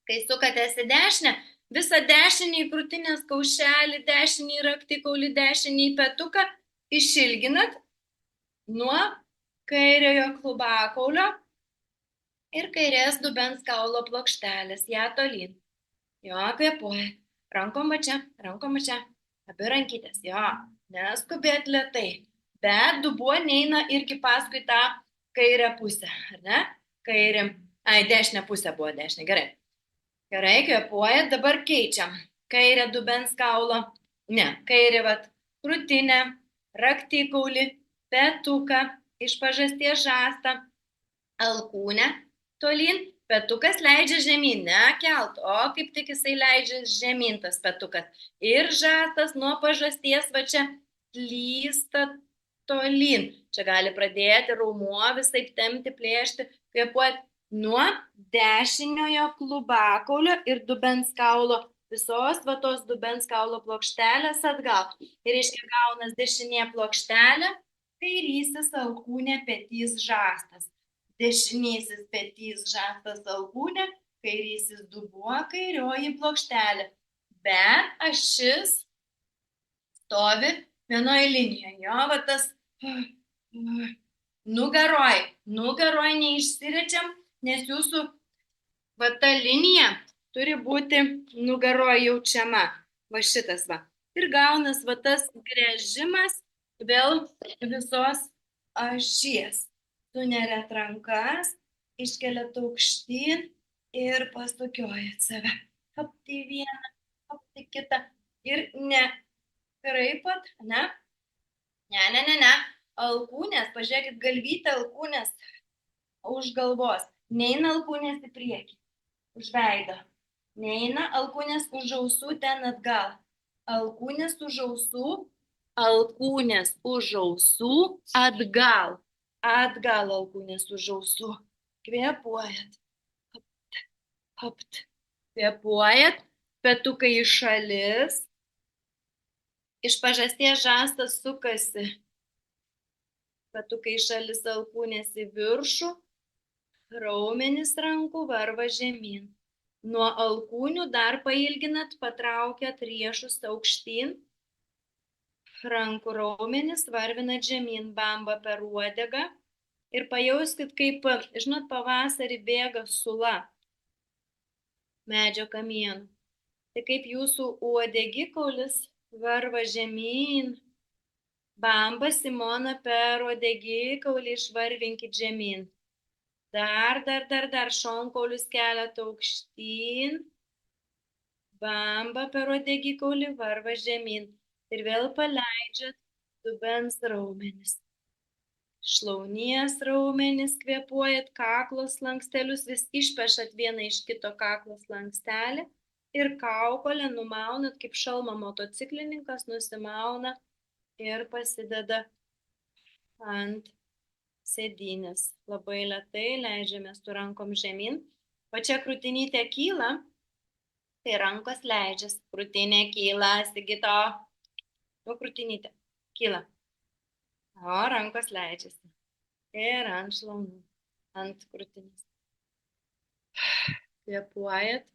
Kai sukatės į dešinę, visą dešinį krūtinės kaušelį, dešinį raktikaulį, dešinį petuką išilginat nuo kairiojo klubakaulio ir kairės dubens kaulo plokštelės, ją tolyn. Jo, kvėpuojat. Rankom va čia, abi rankytės, jo, neskubėt lėtai. Bet dubuo neina irgi paskui tą kairę pusę, ar ne? Dešinę pusę buvo, dešinė, gerai. Gerai, kvėpuojat, dabar keičiam. Kairę dubens kaulo, kairė vat, krūtinę, raktikaulį, petuką, iš pažasties žastą, alkūnę, tolyn, petukas leidžia žemyn, ne kelt, o kaip tik jisai leidžia žemyn tas petukas. Ir žastas nuo pažasties va čia slysta tolyn. Čia gali pradėti raumuo visai tempti, plėšti, kvėpuoti nuo dešiniojo klubakaulio ir dubens kaulo, visos va tos dubens kaulo plokštelės atgal. Ir iškia gaunas dešinė plokštelė, kairysis alkūnė, petys žastas. Dešinysis petys žastas alkūnė, kairysis dubuo, kairioji plokštelė. Bet ašis stovi vienoje linijoje. Jo, va tas nugaroj neišsirečiam, nes jūsų va ta linija turi būti nugaroj jaučiama. Va šitas va. Ir gaunas va tas gręžimas vėl visos ašies. Suneriat rankas, iškeliat aukštyn ir pasukiojat save. Hopti vieną, hopti kitą. Ir ne kraipat, ne? Ne. Alkūnės, pažiūrėkit, galvytę alkūnės už galvos. Neina alkūnės į priekį, už veidą. Neina alkūnės už ausų ten atgal. Alkūnės už ausų atgal. Atgal alkūnės už ausų. Kvėpuojat. Hopt. Kvėpuojat. Petukai į šalis. Iš pažasties žastas sukasi. Petukai į šalis, alkūnės į viršų. Raumenis rankų varva žemyn. Nuo alkūnių dar pailginat, patraukiat riešus aukštyn. Rankų raumenis varvinat žemyn, bamba per uodegą ir pajauskit, kaip, žinot, pavasarį bėga sula medžio kamienų. Tai kaip jūsų uodegikaulis varva žemyn, bamba, Simona, per uodegikaulį išvarvinkit žemyn. Dar, šonkaulius keliat aukštyn, bamba per uodegikaulį varva žemyn. Ir vėl paleidžiat dubens raumenis. Šlaunies raumenis kvėpuojat, kaklos slankstelius, vis išpešat vieną iš kito kaklos slankstelį ir kaukolę numaunat, kaip šalmą motociklininkas nusimauna ir pasideda ant sėdynės. Labai lėtai leidžiamės su rankom žemyn. O čia krūtinytė kyla, tai rankos leidžias. Krūtinė kyla, Sigito. Krūtinytė kyla. O, rankos leidžiasi. Ir ant šlaunų, ant krūtinės. Kvėpuojat.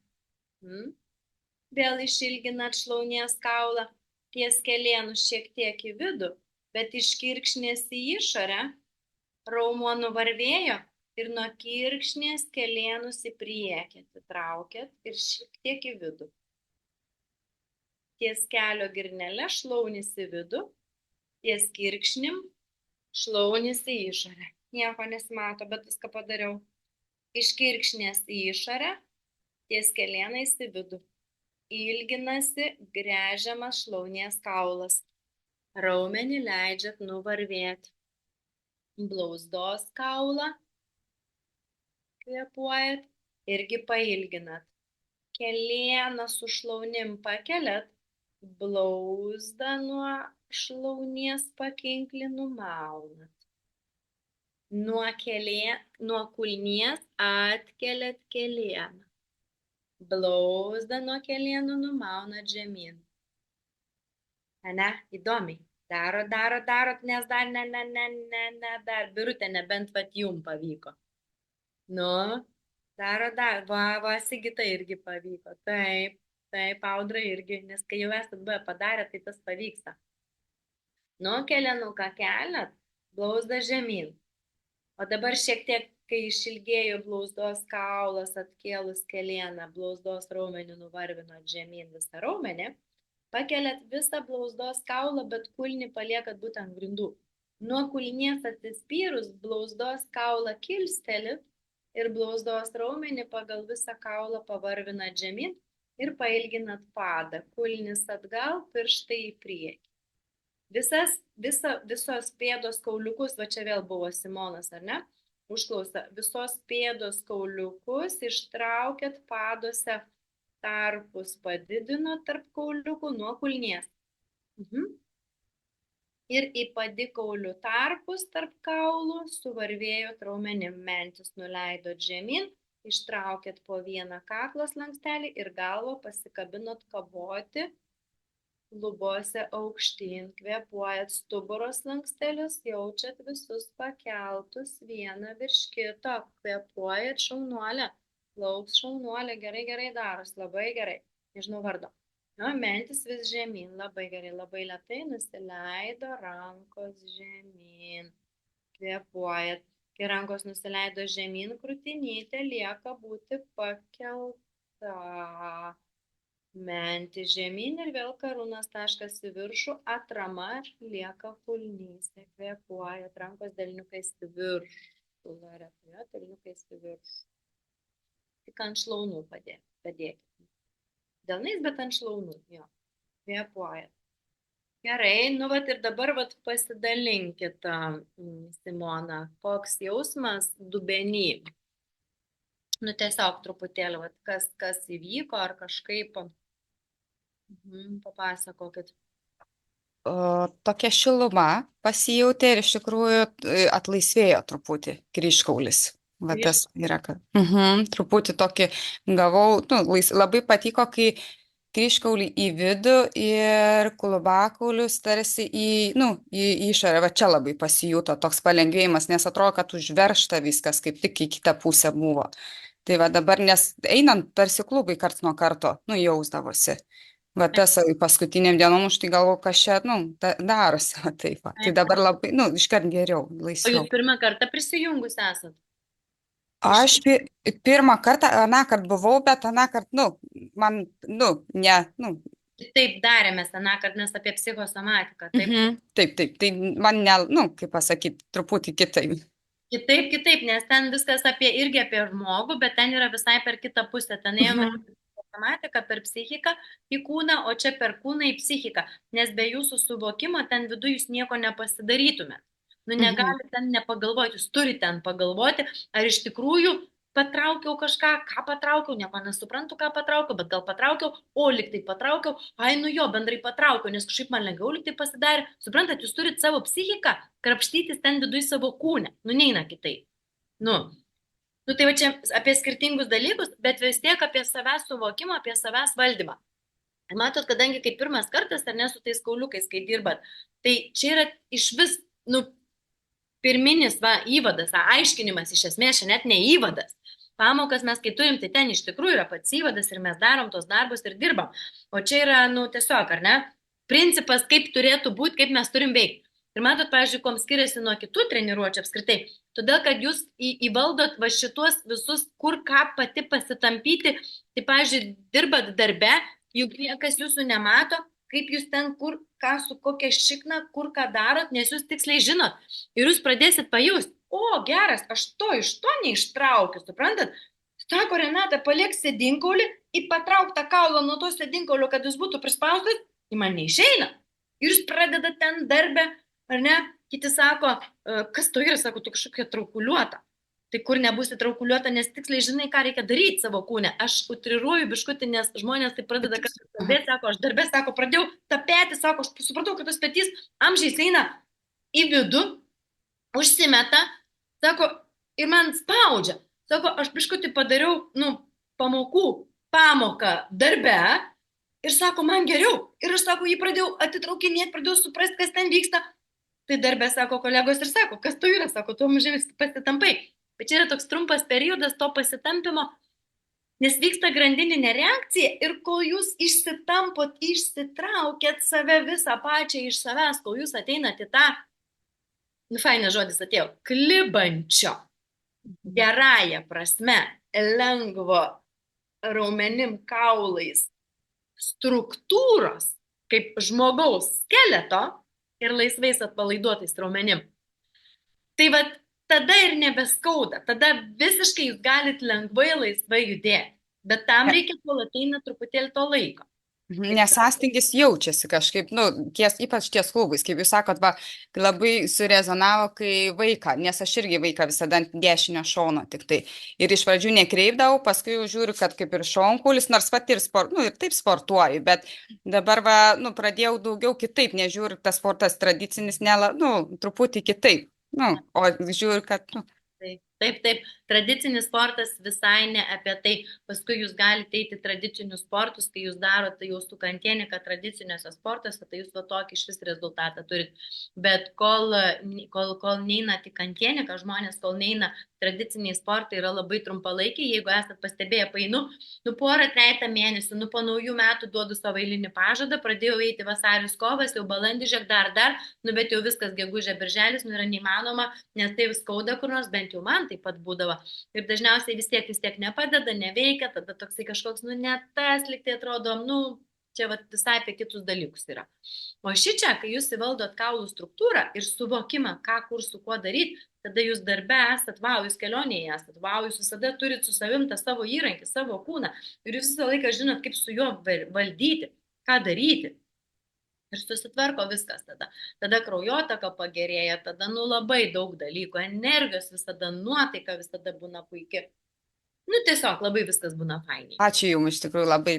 Vėl išilginat šlaunies kaulą, ties kelėnus šiek tiek į vidų, bet iš kirkšnės į išorę. Raumuo nuvarvėjo ir nuo kirkšnės kelėnus į priekį atitraukėt ir šiek tiek į vidų. Ties kelio girnele šlaunis į vidų, ties kirkšnim šlaunis į išorę. Nieko nesimato, bet viską padariau. Iš kirkšnės į išorę, ties kelėnais į vidų. Ilginasi gręžiamas šlaunies kaulas. Raumenį leidžiat nuvarvėti. Blauzdos kaulą kvėpuojat, irgi pailginat. Kelėną su šlaunim pakeliat, blauzdą nuo šlaunies pakinklį numaunat. Nuo kulnies atkeliat kelėną. Blauzdą nuo kelėnų numaunat žemyn. Ne, įdomiai. Darot, nes dar dar. Birutė, nebent vat jum pavyko. Nu, darot, va, Sigita irgi pavyko. Taip, Audra irgi, nes kai jau esat buvę padarę, tai tas pavyksta. Nuo kelėnuką keliat, blauzdą žemyn. O dabar šiek tiek, kai išilgėjo blauzdos kaulas, atkėlus kelėną, blauzdos raumenį nuvarvinot žemyn visą raumenį, pakeliat visą blauzdos kaulą, bet kulnį paliekat būtent grindų. Nuo kulnies atsispyrus, blauzdos kaulą kilstelit ir blauzdos raumenį pagal visą kaulą pavarvinat žemyn ir pailginat padą. Kulnis atgal, pirštai į priekį. Visos pėdos kauliukus, va čia vėl buvo Simonas, ar ne? Užklausa, visos pėdos kauliukus ištraukėt paduose tarpus, padidinot tarp kauliukų nuo kulnies. Ir į padikaulių tarpus tarp kaulų suvarvėjot raumenim, mentis nuleidot žemyn, ištraukėt po vieną kaklo slankstelį ir galvą pasikabinot kaboti lubose aukštyn, kvėpuojat stuburo slankstelius, jaučiat visus pakeltus vieną virš kito, kvėpuojat šaunuolę, lauks šaunuolė, gerai daros, labai gerai, nežinau vardo. Mentis vis žemyn, labai gerai, labai lėtai nusileido rankos žemyn, kvėpuojat, kai rankos nusileido žemyn, krūtinytė lieka būti pakelta. Mentis žemyn ir vėl karūnos taškas į viršų, atrama lieka kulnyse, kvėpuojat, rankos delniukais į viršų, delniukais į viršų. Tik ant šlaunų padėkit. Delnais, bet ant šlaunų, jo, kvėpuojat. Gerai, nu vat ir dabar vat pasidalinkit, Simona, koks jausmas dubenį. Nu tiesiog truputėlį, vat, kas įvyko ar kažkaip. Papasakokit. Tokia šiluma pasijautė ir iš tikrųjų atlaisvėjo truputį kryžkaulis. Va tas yra, kad truputį tokį gavau, labai patiko, kai kryžkaulį į vidų ir klubakaulius tarsi į išorę. Va čia labai pasijuto toks palengvėjimas, nes atrodo, kad užveršta viskas, kaip tik į kitą pusę buvo. Tai va dabar, nes einant tarsi klubai karts nuo karto, jausdavosi. Va tas paskutiniam dienom už tai galvoju, kas čia, darosi. Taip, va. Tai dabar labai, iškart geriau, laisviau. O jūs pirmą kartą prisijungus esat? Aš pirmą kartą, anąkart buvau, bet anąkart, man, ne. Taip darėmės anąkart, nes apie psichosomatiką. Taip, tai man, kaip pasakyti, truputį kitaip. Kitaip, nes ten viskas irgi apie žmogų, bet ten yra visai per kitą pusę. Ten ėjome psichosomatiką per psichiką į kūną, o čia per kūną į psichiką. Nes be jūsų suvokimo ten viduje jūs nieko nepasidarytumėt. Negalite ten nepagalvoti, jūs turite ten pagalvoti, ar iš tikrųjų patraukiau kažką, ką patraukiau, nieko nesuprantu, ką patraukiau, bet gal patraukiau, o liktai patraukiau, bendrai patraukiau, nes kažkaip man lengviau liktai pasidarė. Suprantat, jūs turite savo psichiką krapštytis ten viduje savo kūne, neina kitaip. Tai va čia apie skirtingus dalykus, bet vis tiek apie savęs suvokimą, apie savęs valdymą. Matot, kadangi kaip pirmas kartas, ar ne, su tais kauliukais, kai dirbat, tai čia yra iš vis nu, pirminis įvadas, aiškinimas iš esmės, čia net ne įvadas. Pamokas mes kai turim, tai ten iš tikrųjų yra pats įvadas ir mes darom tos darbus ir dirbam. O čia yra, tiesiog, ar ne, principas, kaip turėtų būti, kaip mes turim veikti. Ir matot, pavyzdžiui, kuom skiriasi nuo kitų treniruočių apskritai, todėl, kad jūs įvaldot va šitos visus, kur ką pati pasitampyti, tai, pavyzdžiui, dirbat darbe, juk niekas jūsų nemato, kaip jūs ten, kur, ką, su kokia šikna, kur ką darot, nes jūs tiksliai žinot. Ir jūs pradėsit pajusti, o, geras, aš to iš to neištraukiu, suprantat? Sako, Renata, paliek sėdinkaulį, patrauk tą kaulą nuo to sėdinkaulio, kad jis būtų prispaustas, į man neišeina. Ir jūs pradedat ten darbę, ar ne? Kiti sako, kas to yra, sako, tu kažkokia traukuliuota. Tai kur nebūsi traukuliuota, nes tiksliai žinai, ką reikia daryti savo kūne. Aš utriruoju biškutį, nes žmonės tai pradeda kalbėti, sako, aš darbė, sako, pradėjau tą petį, sako, aš supratau, kad tas petys amžiais eina į vidų, užsimeta, sako, ir man spaudžia. Sako, aš biškutį padariau, pamoką darbe ir sako, man geriau. Ir aš, sako, jį pradėjau atitraukinėti, pradėjau suprasti, kas ten vyksta. Tai darbė, sako, kolegos ir sako, kas tu yra, sako, tu mažai pasitampai. Bet čia yra toks trumpas periodas to pasitampimo, nes vyksta grandininė reakcija ir kol jūs išsitampot, išsitraukėt save visą pačią iš savęs, kol jūs ateinat į tą, fainas žodis atėjo, klibančio, gerąją prasme, lengvo raumenim kaulais struktūros, kaip žmogaus skeleto ir laisvais atpalaiduotais raumenim. Tai vat, tada ir nebeskauda, tada visiškai jūs galit lengvai, laisvai judėti, bet tam reikia, kol ateina truputėlį to laiko. Nes sąstingis jaučiasi kažkaip, ypač ties klubais, kaip jūs sakot, labai surezonavo, kai vaiką, nes aš irgi vaiką visada ant dešinio šono tik tai. Ir iš pradžių nekreipdavau, paskui jau žiūriu, kad kaip ir šonkulis, nors pat ir ir taip sportuoju, bet dabar pradėjau daugiau kitaip, nežiūriu, tas sportas tradicinis, truputį kitaip. O žiūriu, kad... Taip, tradicinis sportas visai ne apie tai, paskui jūs galite eiti tradicinius sportus, kai jūs darote jau su kantienika tradiciniuose sportuose, tai jūs va tokį iš vis rezultatą turit, bet kol neina tik kantieniką žmonės, kol neina tradiciniai sportai yra labai trumpalaikiai, jeigu esat pastebėję, painu, porą, 3 mėnesių, po naujų metų duodu savo eilinį pažadą, pradėjau eiti vasaris, kovas, jau balandį, žiūrėk, dar, bet jau viskas gegužė, birželis, yra neįmanoma, nes tai skauda kur nors, bent jau man taip pat būdavo. Ir dažniausiai vis tiek nepadeda, neveikia, tada toksai kažkoks, ne tas, lyg tai atrodo, čia visai apie kitus dalykus yra. O šičia, kai jūs įvaldot kaulų struktūrą ir suvokimą, ką, kur, su kuo daryti, tada jūs darbe esat, jūs kelionėje esat, jūs visada turit su savim tą savo įrankį, savo kūną ir jūs visą laiką žinot, kaip su juo valdyti, ką daryti. Ir susitvarko viskas tada. Tada kraujotaka pagerėja, tada labai daug dalykų, energijos visada, nuotaika visada būna puikia. Tiesiog labai viskas būna fainiai. Ačiū Jums, iš tikrųjų labai,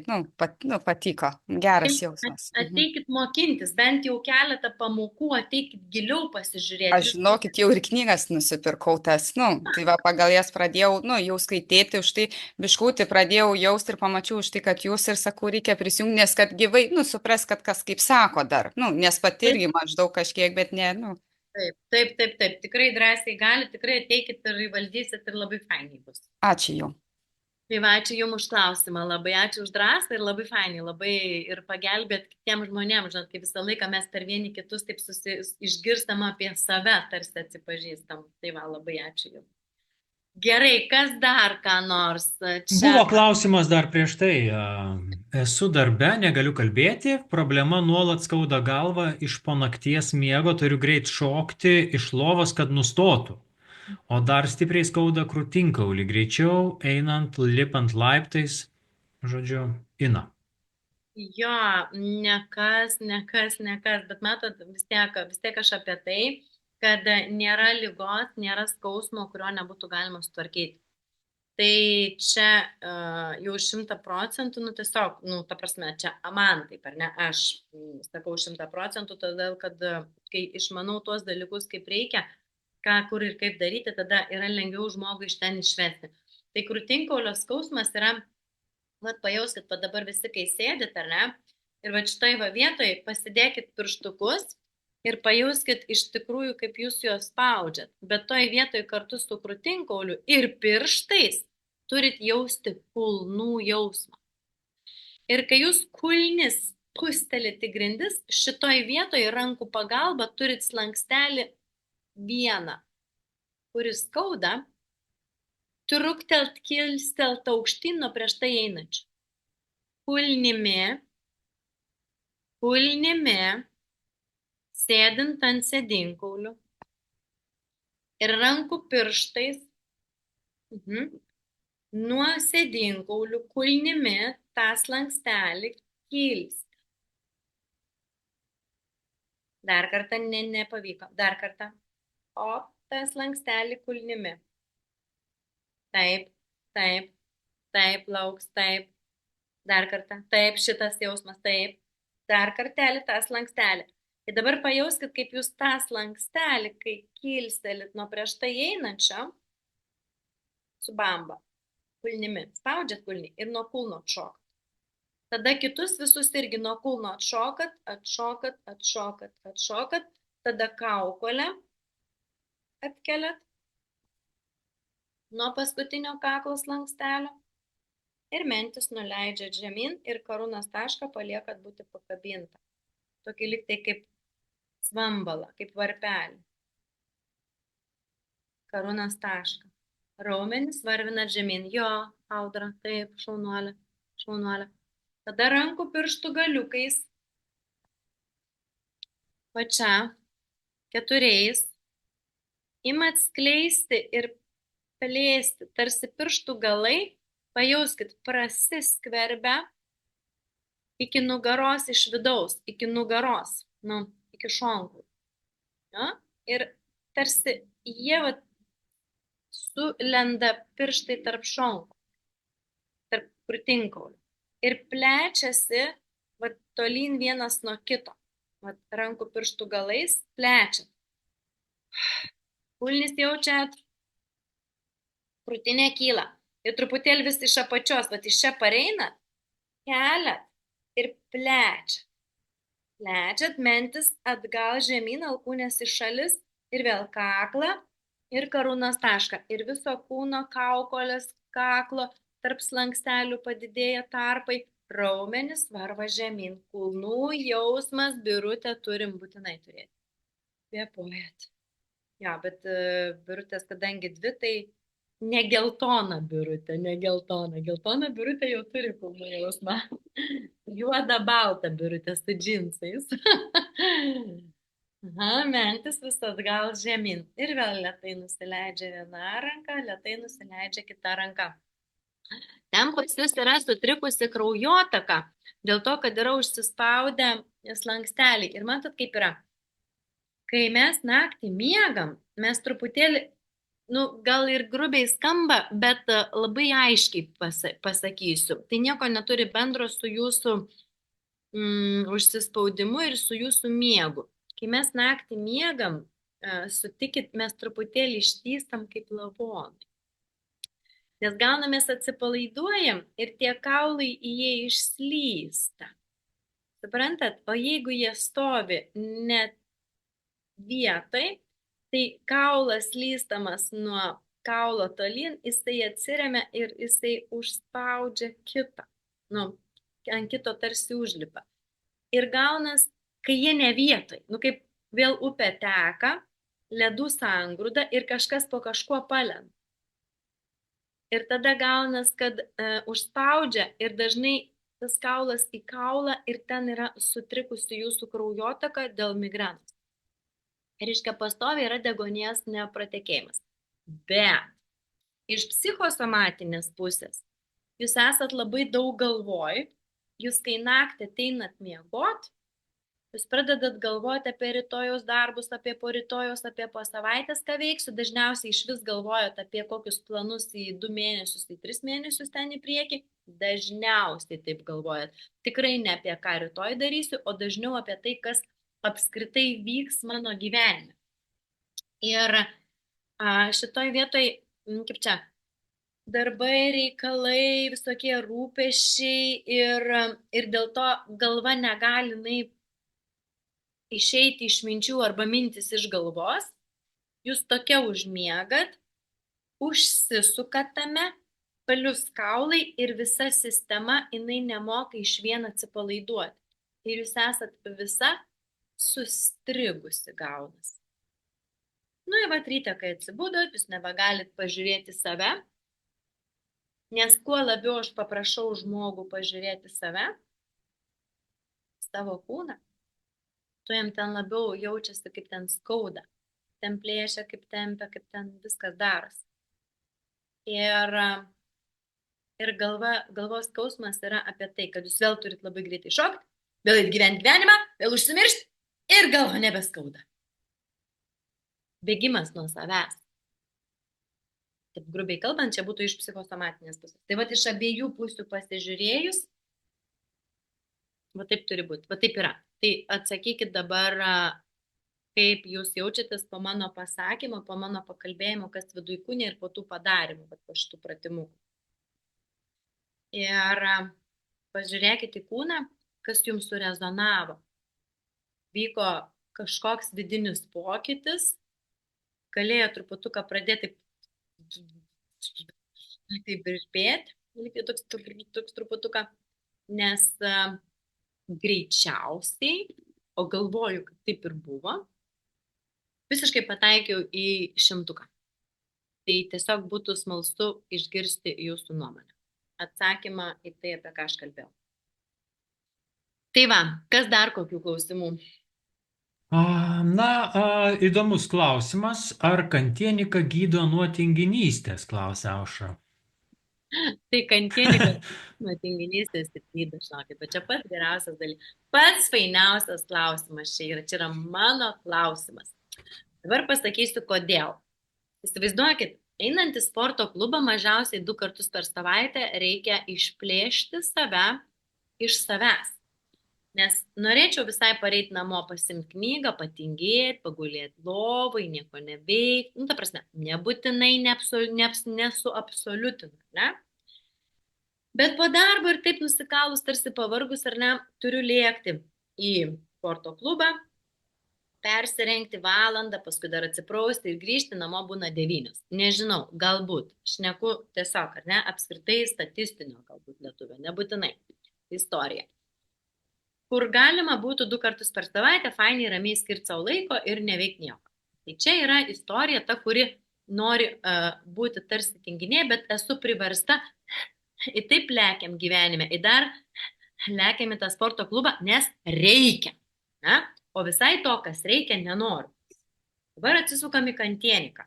patiko. Geras jausmas. Ateikit mokintis, bent jau keletą pamokų, ateikit giliau pasižiūrėti. Aš žinokit, jau ir knygas nusipirkau tas, tai va pagal jas pradėjau, jau skaityti, už tai biškutį pradėjau jausti ir pamačiau už tai, kad jūs ir sakau, reikia prisijungti, nes kad gyvai, supras, kad kas kaip sako dar, nes pati irgi maždaug kažkiek, bet ne, Taip, tikrai drąsiai gali, tikrai ateikit ir įvaldysit ir labai fainiai bus. Ačiū Jums. Tai va, ačiū Jums už klausimą, labai ačiū už drąsą ir labai fainiai, labai ir pagelbėt kitiems žmonėms, žinot, kaip visą laiką mes per vieni kitus taip išgirstam apie save, tarsi atsipažįstam. Tai va, labai ačiū Jums. Gerai, kas dar ką nors? Čia... Buvo klausimas dar prieš tai. Esu darbe, negaliu kalbėti, problema nuolat skauda galvą, iš po nakties miego turiu greit šokti iš lovos, kad nustotų. O dar stipriai skauda krūtinkaulį, greičiau einant, lipant laiptais, žodžiu, Ina. Jo, nekas, bet matot, vis tiek aš apie tai, kad nėra ligos, nėra skausmo, kurio nebūtų galima sutvarkyti. Tai čia jau 100%, tiesiog, ta prasme, čia man taip, ar ne, aš sakau 100%, todėl, kad kai išmanau tuos dalykus, kaip reikia, ką, kur ir kaip daryti, tada yra lengviau žmogui iš ten išvesti. Tai krūtinkaulio skausmas yra, pajauskit, dabar visi, kai sėdit, ar ne, ir šitoj vietoj pasidėkit pirštukus ir pajauskit iš tikrųjų, kaip jūs juos spaudžiat. Bet toj vietoj kartu su krūtinkauliu ir pirštais turit jausti kulnų jausmą. Ir kai jūs kulnis pustelit į grindis, šitoj vietoj rankų pagalba turit slankstellį vieną, kuris skauda, truktelt, kilstelt aukštyn nuo prieš tai einančių. Kulnimi, sėdint ant sėdinkaulių ir rankų pirštais nuo sėdinkaulių kulnimi tą slankstelį kilsti. Dar kartą nepavyko. Dar kartą. O tą slankstelį kulnimi. Taip, taip, taip, lauks, taip. Dar kartą. Taip, šitas jausmas, taip. Dar kartelį tą slankstelį. Ir dabar pajauskit, kaip jūs tą slankstelį, kai kilstelit nuo prieš tai einančio, su bamba, kulnimi, spaudžiat kulnį ir nuo kulno atšokat. Tada kitus visus irgi nuo kulno atšokat, atšokat, atšokat, atšokat, tada kaukolę atkeliat nuo paskutinio kaklo slankstelio ir mentis nuleidžiat žemyn ir karūnos tašką paliekat būti pakabintą. Tokį lyg tai kaip svambalą, kaip varpelį. Karūnos tašką. Raumenis varvinat žemyn. Jo, Audra, taip, šaunuolė, šaunuolė. Tada rankų pirštų galiukais, pačia, keturiais, imat skleisti ir plėsti, tarsi pirštų galai, pajauskit, prasiskverbia iki nugaros iš vidaus, iki nugaros, iki šonkų. Ja? Ir tarsi jie sulenda pirštai tarp šonkų, tarp krūtinkaulių. Ir plečiasi tolyn vienas nuo kito. Rankų pirštų galais plečiat. Kulnis jaučiat, krūtinė kyla. Ir truputėlį vis iš apačios, iš čia pareinat, keliat ir plečiat. Plečiat, mentis atgal žemyn, alkūnės į šalis ir vėl kaklą ir karūnos tašką. Ir viso kūno kaukolės, kaklo, tarp slankstelių padidėja tarpai, raumenis varva žemyn, kulnų jausmas, birutę turim būtinai turėti. Kvėpuojat. Ja, bet birutės, kadangi dvi, tai ne geltona birutė, ne geltona. Geltona birutė jau turi kulnų jausmą. Juoda balta birutė su džinsais. Mentis vis atgal žemyn. Ir vėl lėtai nusileidžia viena ranka, lėtai nusileidžia kita ranka. Ten pas jūs yra sutrikusi kraujotaka, dėl to, kad yra užsispaudę slanksteliai. Ir matot, kaip yra. Kai mes naktį miegam, mes truputėlį, gal ir grubiai skamba, bet labai aiškiai pasakysiu. Tai nieko neturi bendro su jūsų užsispaudimu ir su jūsų miegu. Kai mes naktį miegam, sutikit, mes truputėlį ištystam kaip lavonai. Nes gaunamės atsipalaiduojam ir tie kaulai jie išslysta. Suprantat? O jeigu jie stovi net vietoj, tai kaulas slystamas nuo kaulo tolyn, jisai atsiremia ir jisai užspaudžia kitą. Ant kito tarsi užlipa. Ir gaunas, kai jie ne vietoj, kaip vėl upė teka, ledų sangrūda ir kažkas po kažkuo palenda. Ir tada gaunas, kad užspaudžia ir dažnai tas kaulas į kaulą ir ten yra sutrikusi jūsų kraujotaka dėl migrenos. Reiškia, pastoviai yra deguonies nepratekėjimas. Bet iš psichosomatinės pusės jūs esat labai daug galvoj, jūs kai naktį ateinat miegot, jūs pradedat galvoti apie rytojaus darbus, apie po rytojaus, apie po savaitės, ką veiksiu. Dažniausiai iš vis galvojat apie kokius planus į 2 mėnesius, į 3 mėnesius ten į priekį. Dažniausiai taip galvojat. Tikrai ne apie ką rytoj darysiu, o dažniau apie tai, kas apskritai vyks mano gyvenime. Ir šitoj vietoj, kaip čia, darbai, reikalai, visokie rūpesčiai ir dėl to galva negali išeiti iš minčių arba mintis iš galvos, jūs tokia užmiegat, užsisukat tame, palius kaulai ir visa sistema, jinai nemoka iš vien atsipalaiduoti. Ir jūs esat visa sustrigusi gaunas. Nu, ir vat ryte, kai atsibudot, jūs nebegalit pažiūrėti save, nes kuo labiau aš paprašau žmogų pažiūrėti save, savo kūną, tuo jam ten labiau jaučiasi, kaip ten skauda, ten plėšia, kaip tempia, kaip ten viskas darosi. Ir galvos skausmas yra apie tai, kad jūs vėl turit labai greitai šokti, vėl gyventi gyvenimą, vėl užsimiršti ir galva nebeskauda. Bėgimas nuo savęs. Taip grubiai kalbant, čia būtų iš psichosomatinės pusės. Tai vat iš abiejų pusių pasižiūrėjus, va taip turi būti, va taip yra. Tai atsakykit dabar, kaip jūs jaučiatės po mano pasakymo, po mano pakalbėjimo, kas viduj kūne ir po tų padarimų, po šitų pratimų. Ir pažiūrėkite į kūną, kas jums surezonavo. Vyko kažkoks vidinis pokytis, galėjo truputuką pradėti taip virpėti, toks truputuką, nes greičiausiai, o galvoju, kad taip ir buvo, visiškai pataikiau į 100. Tai tiesiog būtų smalsu išgirsti jūsų nuomonę. Atsakymą į tai, apie ką aš kalbėjau. Tai va, kas dar kokių klausimų? Įdomus klausimas. Ar kantienika gydo nuo tinginystės, klausia Aušra. Tai kantienika nuo tinginystės ir gydo, žinokit, bet čia pats geriausias dalykas. Pats fainiausias klausimas čia yra mano klausimas. Dabar pasakysiu, kodėl. Įsivaizduokit, einant į sporto klubą mažiausiai 2 kartus per savaitę reikia išplėšti save iš savęs. Nes norėčiau visai pareiti namo pasimti knygą, patingėti, pagulėti lovai, nieko neveikti. Nu, ta prasme, nebūtinai nesuabsoliutinu, ne? Bet po darbo ir taip nusikalus, tarsi pavargus ar ne, turiu lėkti į sporto klubą, persirengti valandą, paskui dar atsiprausti ir grįžti namo būna 9. Nežinau, galbūt, šneku tiesiog, ar ne, apskritai statistinio galbūt lietuvio, nebūtinai istorija. Kur galima būtų 2 kartus per savaitę fainiai ramiai skirti savo laiko ir neveikti nieko. Tai čia yra istorija ta, kuri nori būti tarsi tinginė, bet esu priversta į taip lekiam gyvenime, į dar lekiam į tą sporto klubą, nes reikia. Ne? O visai to, kas reikia, nenoriu. Dabar atsisukam į kantieniką.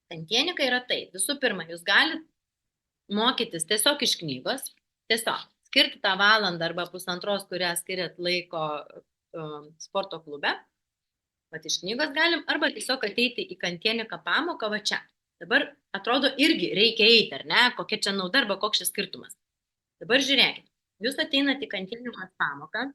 Kantienika yra tai. Visų pirma, jūs galite mokytis tiesiog iš knygos, tiesiog. Skirti tą valandą arba 1,5, kurią skiriat laiko sporto klube, vat iš knygos galim, arba tiesiog ateiti į kantieniką pamoką, va čia. Dabar atrodo irgi reikia eiti, ar ne, kokia čia nauda arba koks šis skirtumas. Dabar žiūrėkit, jūs ateinate į kantienikos pamoką,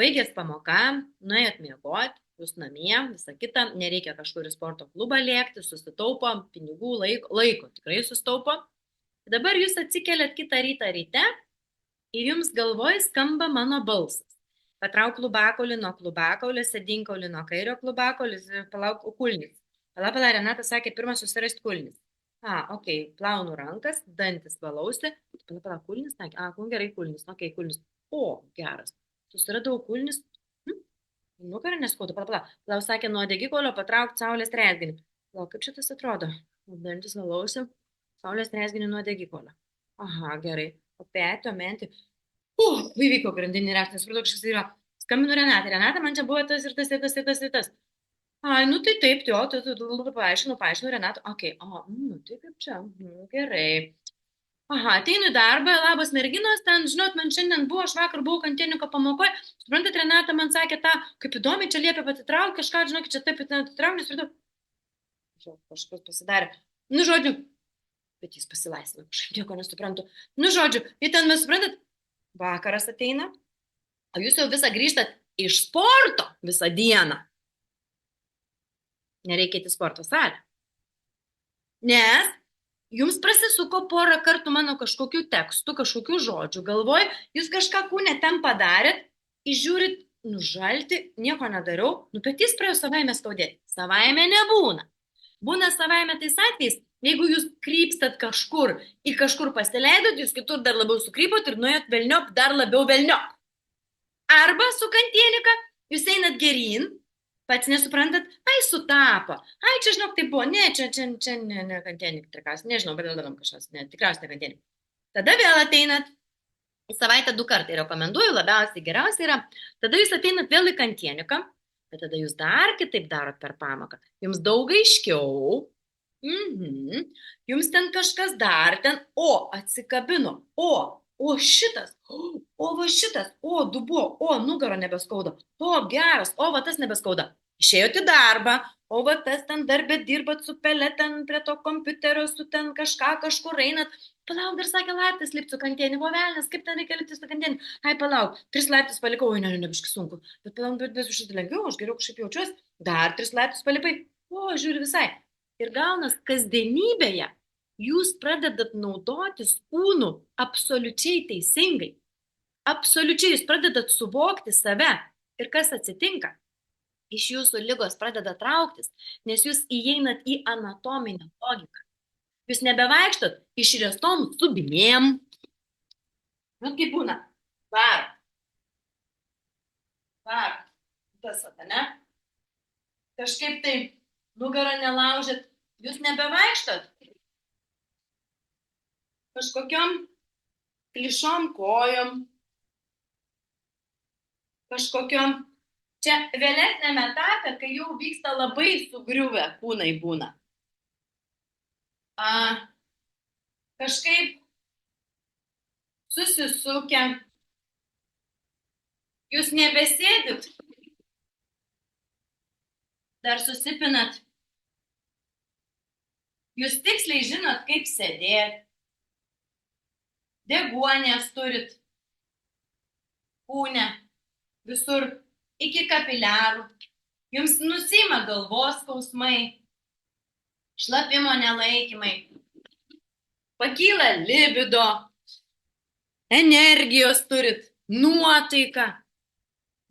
baigęs pamoką, nuėjot miegoti, jūs namie, visą kitą, nereikia kažkur į sporto klubą lėkti, susitaupo, pinigų, laiko tikrai susitaupo. Dabar jūs atsikeliat kitą rytą ryte ir jums galvoj skamba mano balsas. Patrauk klubakaulį nuo klubakaulio, sėdinkaulį nuo kairio klubakaulį, palauk kulnis. Pala, Renata sakė, pirmas susirasti kulnis. Plaunu rankas, dantis valausi. Pala, kulnis, sakė, gerai kulnis, kulnis. O, geras. Susiradau kulnis. Nugarą neskauda, pala, sakė, nuo degikolio patrauk saulės rezginį. Pala, kaip šitas atrodo? Dantis valausi. Saulės rezginį nuo degikolio. Aha, gerai. O petio, mentį. Įvyko grandinį reakciją, supratau, kažkas yra. Skambinu Renatą. Renata, man čia buvo tas ir tas ir tas ir tas ir tas. Nu tai taip, paaiškinu Renatą. Tai kaip čia, gerai. Ateinu į darbą, labas merginos, ten, žinot, man šiandien buvo, aš vakar buvau kantieninko pamokoje. Suprantat, Renata man sakė tą, kaip įdomiai čia liepia patitraukti, kažką, žinokit, čia taip atitraukti, supratau. Kažkas pasidarė. Nu, žodžiu. Bet jis pasilaisvino, kažkaip nieko nesuprantu. Nu, žodžiu, ir ten mes suprantat, vakaras ateina, o jūs jau visą grįžtat iš sporto visą dieną. Nereikia į sporto salę. Nes jums prasisuko porą kartų mano kažkokių tekstų, kažkokių žodžių galvoj, jūs kažką kūne ten padarėt Įžiūrit, nužalti, nieko nedariau, petys pradėjo savaime skaudėti. Savaime nebūna. Būna savaime tais atvejais, jeigu jūs krypstat kažkur, į kažkur pasileidot, jūs kitur dar labiau sukrypot ir nuėjot velniop, dar labiau velniop. Arba su kantienika, jūs einat geryn, pats nesuprantat, ai sutapo, ai čia žinok tai buvo, ne, čia ne kantienik, tikriausiai, nežinau, bet darom kažkas, ne, tikriausiai ne kantienik. Tada vėl ateinat, į savaitę 2 kartai rekomenduoju, labiausiai geriausiai yra, tada jūs ateinat vėl į kantieniką, bet tada jūs dar kitaip darot per pamoką, jums daug aiškiau, jums ten kažkas dar ten, atsikabino, o šitas, o va šitas, o dubuo, o nugaro nebeskauda, o geras, o va tas nebeskauda. Išėjot į darbą, o va tas ten darbė dirbat su pele ten prie to kompiuterio, su ten kažkur einat. Palauk, dar sakė laiptis lipti su kantieniu, o velnės, kaip ten reikia lipti su kantieniu. Ai, palauk, 3 laiptis palikau, ne, biškai sunku. Bet palauk, bet šitą lengviau, aš geriau kažkaip jaučiuosi. Dar 3 laiptis palipai, žiūri visai. Ir gaunas kasdienybėje. Jūs pradedat naudotis kūnu absoliučiai teisingai. Absoliučiai jūs pradedat suvokti save. Ir kas atsitinka? Iš jūsų ligos pradeda trauktis, nes jūs įeinat į anatominę logiką. Jūs nebevaikštot išriestom subinėm. Kaip būna? Var. Tas, ne? Kažkaip tai nugarą nelaužėt. Jūs nebevaikštot kažkokiom klišom kojom, kažkokiom. Čia vėlesnėme etape, kai jau vyksta labai sugriuvę kūnai būna. Kažkaip susisukę. Jūs nebesėdit. Dar susipinat. Jūs tiksliai žinot, kaip sėdėti. Deguonės turit. Kūne. Visur. Iki kapiliarų. Jums nusima galvos skausmai. Šlapimo nelaikymai. Pakyla libido. Energijos turit. Nuotaiką.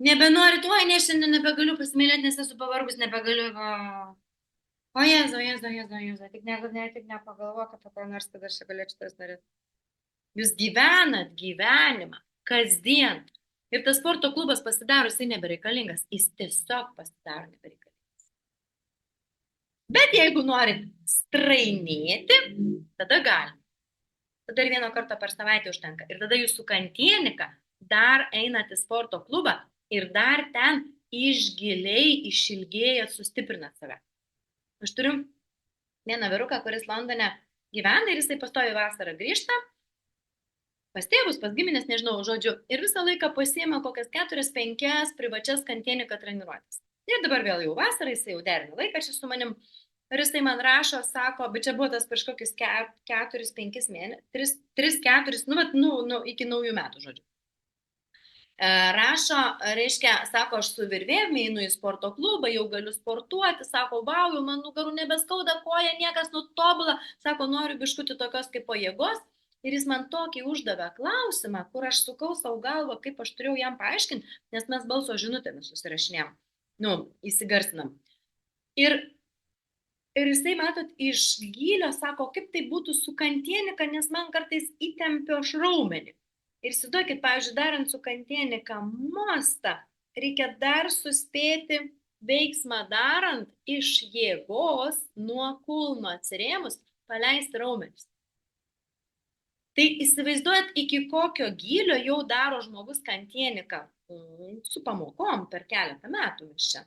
Nebenorit, ne, šiandien nebegaliu pasimylėti, nes esu pavargus, nebegaliu. O Jėzau, tik nepagalvok apie ką nors, kad aš čia galėčiau tas norėti. Jūs gyvenat gyvenimą, kasdien. Ir tas sporto klubas pasidaro, jisai nebereikalingas. Jis tiesiog pasidaro nebereikalingas. Bet jeigu norit strainėti, tada galim. Tada ir 1 kartą per savaitę užtenka. Ir tada jūs su kantienika dar einat į sporto klubą ir dar ten išgiliai, išilgėjat, sustiprinat save. Aš turiu vieną vyruką, kuris Londone gyvena ir jisai pastovi vasarą grįžta. Pas tėvus, pas giminės, nežinau, žodžiu, ir visą laiką pasiėmė kokias 4-5 privačias kantienika treniruotės. Ir dabar vėl jau vasarą, jisai jau derina laiką čia su manim, ir jisai man rašo, sako, bet čia buvo tas prieš kokius 4-5 mėnesius, 3-4, iki naujų metų, žodžiu. Rašo, reiškia, sako, aš su virvėm einu į sporto klubą, jau galiu sportuoti, sako, vau, jau man nugarų nebeskauda koja, niekas nutobula, sako, noriu biškutį tokios kaip pajėgos. Ir jis man tokį uždavė klausimą, kur aš sukau savo galvą, kaip aš turėjau jam paaiškinti, nes mes balso žinutėmis susirašinėm, įsigarsinam. Ir jisai, matot, iš gylio sako, kaip tai būtų su kantienika, nes man kartais įtempio aš raumenį. Ir įsivaizduokit, pavyzdžiui, darant su kantienika mostą, reikia dar suspėti veiksmą darant iš jėgos nuo kulno atsirėmus, paleisti raumenis. Tai įsivaizduojat, iki kokio gylio jau daro žmogus kantieniką su pamokom per keletą metų iš čia.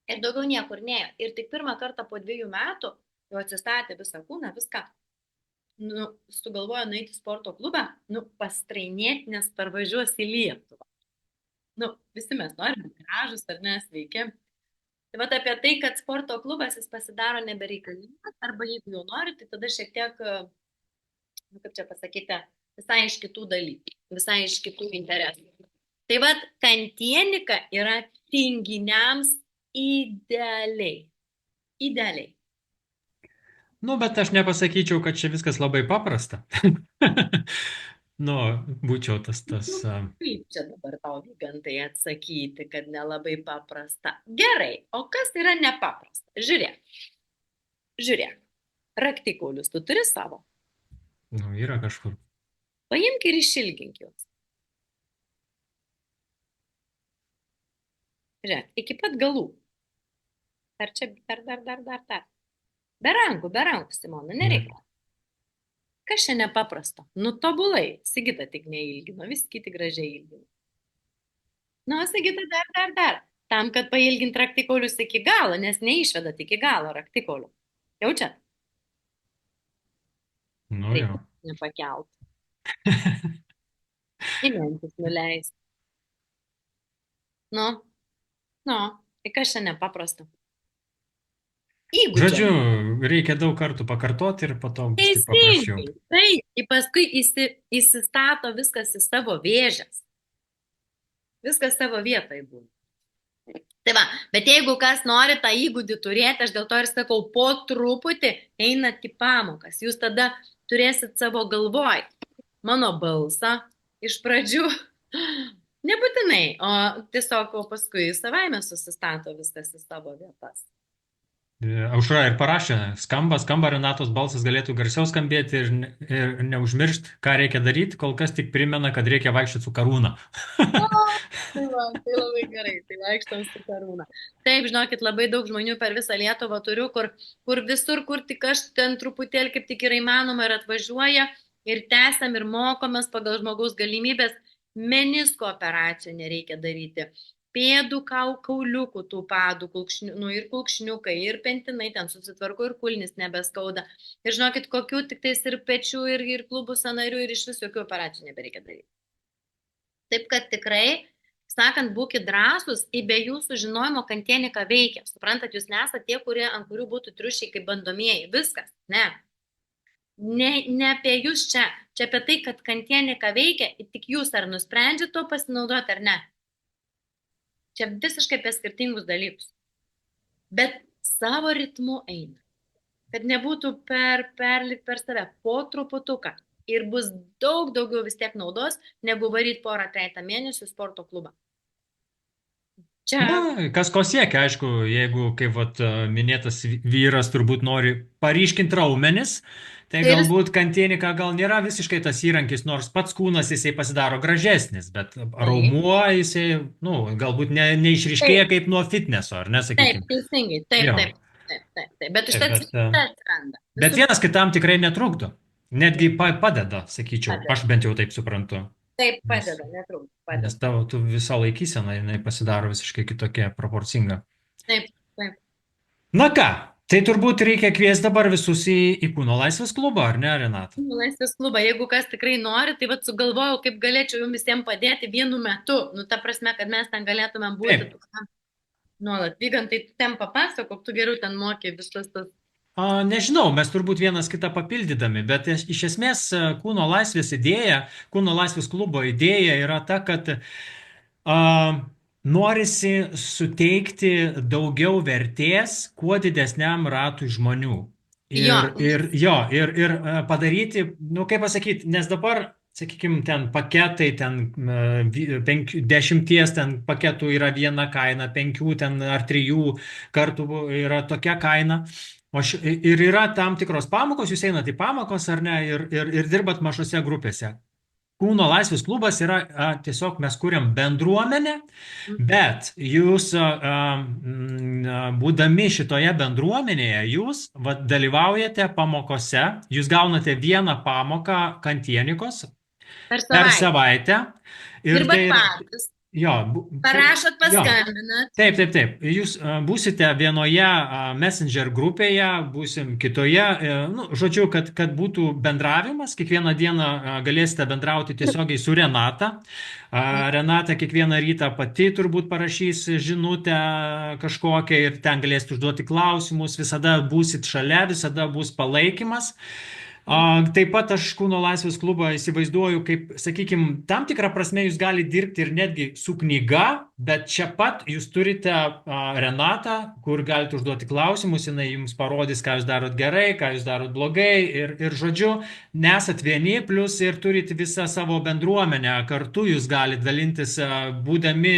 Ir daugiau niekur nėjo. Ir tik 1 kartą po 2 metų jau atsistatė visą kūną, viską. Sugalvojo nueiti į sporto klubą, pastrainėti, nes parvažiuos į Lietuvą. Visi mes norime gražus ar ne, sveiki. Tai vat apie tai, kad sporto klubas jis pasidaro nebereikalingas, arba jeigu jau nori, tai tada šiek tiek kaip čia pasakyti, visai iš kitų dalykų, visai iš kitų interesų. Tai vat, kantienika yra tinginiams idealiai. Idealiai. Bet aš nepasakyčiau, kad čia viskas labai paprasta. Nu, būčiau tas, Kaip čia dabar tau, Vygantai, atsakyti, kad nelabai paprasta? Gerai, o kas yra nepaprasta? Žiūrėk, raktikaulius tu turi savo. nu, yra kažkur. Paimk ir išilgink juos. Žiūrėk, iki pat galų. Dar čia, dar. Be rankų, Simona, nereikia. Kas čia nepaprasto? Nu, tobulai. Sigita tik neilgino, vis kiti gražiai ilgino. Nu, Sigita, dar. Tam, kad pailgint raktikaulius iki galo, nes neišvedat iki galo raktikaulių. Jaučiat? Nu, Taip, jo. nepakelt. Įmentis nuleist. Nu, tai kas čia nepaprasto? Įgūdžiai. Žodžiu, reikia daug kartų pakartoti ir po to bus taip paprasčiau. Teisingai. Tai paskui įsistato viskas į savo vėžes. Viskas savo vietoje būna. Tai va, bet jeigu kas nori tą įgūdį turėti, aš dėl to ir sakau, po truputį einat į pamokas. Jūs tada turėsit savo galvoj mano balsą iš pradžių. Nebūtinai, o tiesiog paskui savaime susistato viskas į savo vietas. Aušra ir parašė, skamba Renatos balsas galėtų garsiau skambėti ir neužmiršt, ką reikia daryti, kol kas tik primena, kad reikia vaikščioti su karūna. Tai labai gerai, tai vaikštam su karūna. Taip, žinokit, labai daug žmonių per visą Lietuvą turiu, kur visur, kur tik aš ten truputėlį kaip tik yra įmanoma ir atvažiuoja ir tęsiam ir mokomės pagal žmogaus galimybės. Menisko operacijų nereikia daryti. Pėdų kauliukų, tų padų, ir kulkšniukai, ir pentinai ten susitvarko, ir kulnis nebeskauda. Ir žinokit, kokių tik tais ir pečių, ir klubų sąnarių, ir iš vis jokių operacijų nebereikia daryti. Taip kad tikrai, sakant, būkit drąsūs, be jūsų žinojimo kantienika veikia. Suprantat, jūs nesate tie, ant kurių būtų triušiai kaip bandomieji. Viskas, ne. Ne apie jūs čia. Čia apie tai, kad kantienika veikia, tik jūs ar nusprendžiate to pasinaudoti ar ne. Čia visiškai apie skirtingus dalykus. Bet savo ritmu eina. Kad nebūtų per save, po truputuką. Ir bus daug daugiau vis tiek naudos, negu varyti porą trejetą mėnesių į sporto klubą. Čia... Na, kas ko siekia, aišku, jeigu, kaip minėtas vyras turbūt nori paryškinti raumenis, tai galbūt kantienika gal nėra visiškai tas įrankis, nors pats kūnas jisai pasidaro gražesnis, bet raumuo jisai, galbūt neišryškėja kaip nuo fitneso, ar ne, sakykime. Taip, teisingai, taip. Bet iš tas atsiranda. Bet vienas kitam tikrai netrukdo. Netgi padeda, sakyčiau, aš bent jau taip suprantu. Taip, padeda, netrukdo. Nes tavo visa laikysena, jinai pasidaro visiškai kitokia, proporcinga. Taip. Na ką, tai turbūt reikia kviesti dabar visus į Kūno laisvės klubą, ar ne, Renata? Kūno laisvės klubą, jeigu kas tikrai nori, tai sugalvojau, kaip galėčiau jums visiems padėti vienu metu. Ta prasme, kad mes ten galėtumėm būti nuolat. Vygantai, tu ten papasakok, tu geriau ten moki visas tas. Nežinau, mes turbūt vienas kitą papildydami, bet iš esmės Kūno laisvės idėja, Kūno laisvės klubo idėja yra ta, kad norisi suteikti daugiau vertės kuo didesniam ratui žmonių. Ir padaryti, kaip pasakyti, nes dabar, sakykime, ten paketai, ten 10 ten paketų yra viena kaina, 5 ten ar 3 kartų yra tokia kaina. Ir yra tam tikros pamokos, jūs einat į pamokos ar ne, ir dirbat mažose grupėse. Kūno laisvės klubas yra tiesiog mes kuriam bendruomenę, bet jūs būdami šitoje bendruomenėje, jūs dalyvaujate pamokose, jūs gaunate vieną pamoką kantienikos per savaitę. Dirbat patys. Parašot, paskambinat. Taip. Jūs būsite vienoje Messenger grupėje, būsim kitoje. Žodžiu, kad būtų bendravimas. Kiekvieną dieną galėsite bendrauti tiesiogiai su Renata. Renata kiekvieną rytą pati turbūt parašys žinutę kažkokią ir ten galėsite užduoti klausimus. Visada būsit šalia, visada bus palaikymas. Taip pat aš Kūno laisvės klubą įsivaizduoju kaip, sakykime, tam tikrą prasme jūs galite dirbti ir netgi su knyga, bet čia pat jūs turite Renatą, kur galite užduoti klausimus, jinai jums parodys, ką jūs darot gerai, ką jūs darot blogai ir žodžiu, nesat vieni, plus ir turite visą savo bendruomenę, kartu jūs galite dalintis, būdami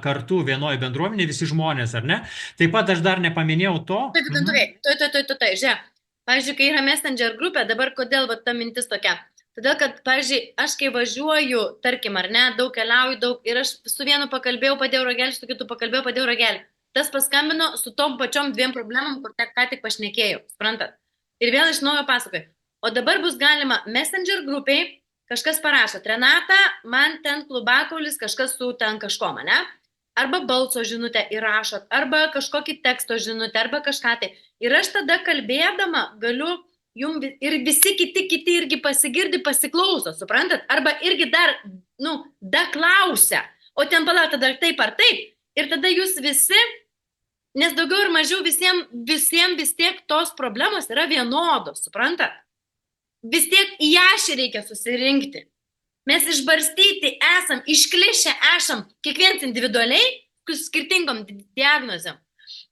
kartu vienoje bendruomenėje, visi žmonės, ar ne? Taip pat aš dar nepaminėjau to. Žiūrėk. Pavyzdžiui, kai yra Messenger grupė, dabar kodėl va, ta mintis tokia? Todėl, kad, pavyzdžiui, aš kai važiuoju, tarkim, ar ne, daug keliauju, ir aš su vienu pakalbėjau, padėjau ragelį, su kitu pakalbėjau, padėjau ragelį. Tas paskambino su tom pačiom dviem problemom, kur ką tik pašnekėjau, suprantat? Ir vėl iš naujo pasakoju. O dabar bus galima Messenger grupiai, kažkas parašo, Renata, man ten klubakaulis, kažkas su ten kažkom, ne? Arba balso žinutę įrašot, arba kažkokį teksto žinutę, arba kažką tai. Ir aš tada kalbėdama galiu jums ir visi kiti irgi pasigirdi, pasiklauso, suprantat? Arba irgi dar, da klausia, o ten palauk tada taip ar taip. Ir tada jūs visi, nes daugiau ir mažiau visiems vis tiek tos problemos yra vienodos, suprantat? Vis tiek į ašį reikia susirinkti. Mes išbarstyti esam, išklišę esam, kiekvienas individualiai, su skirtingom diagnozėm.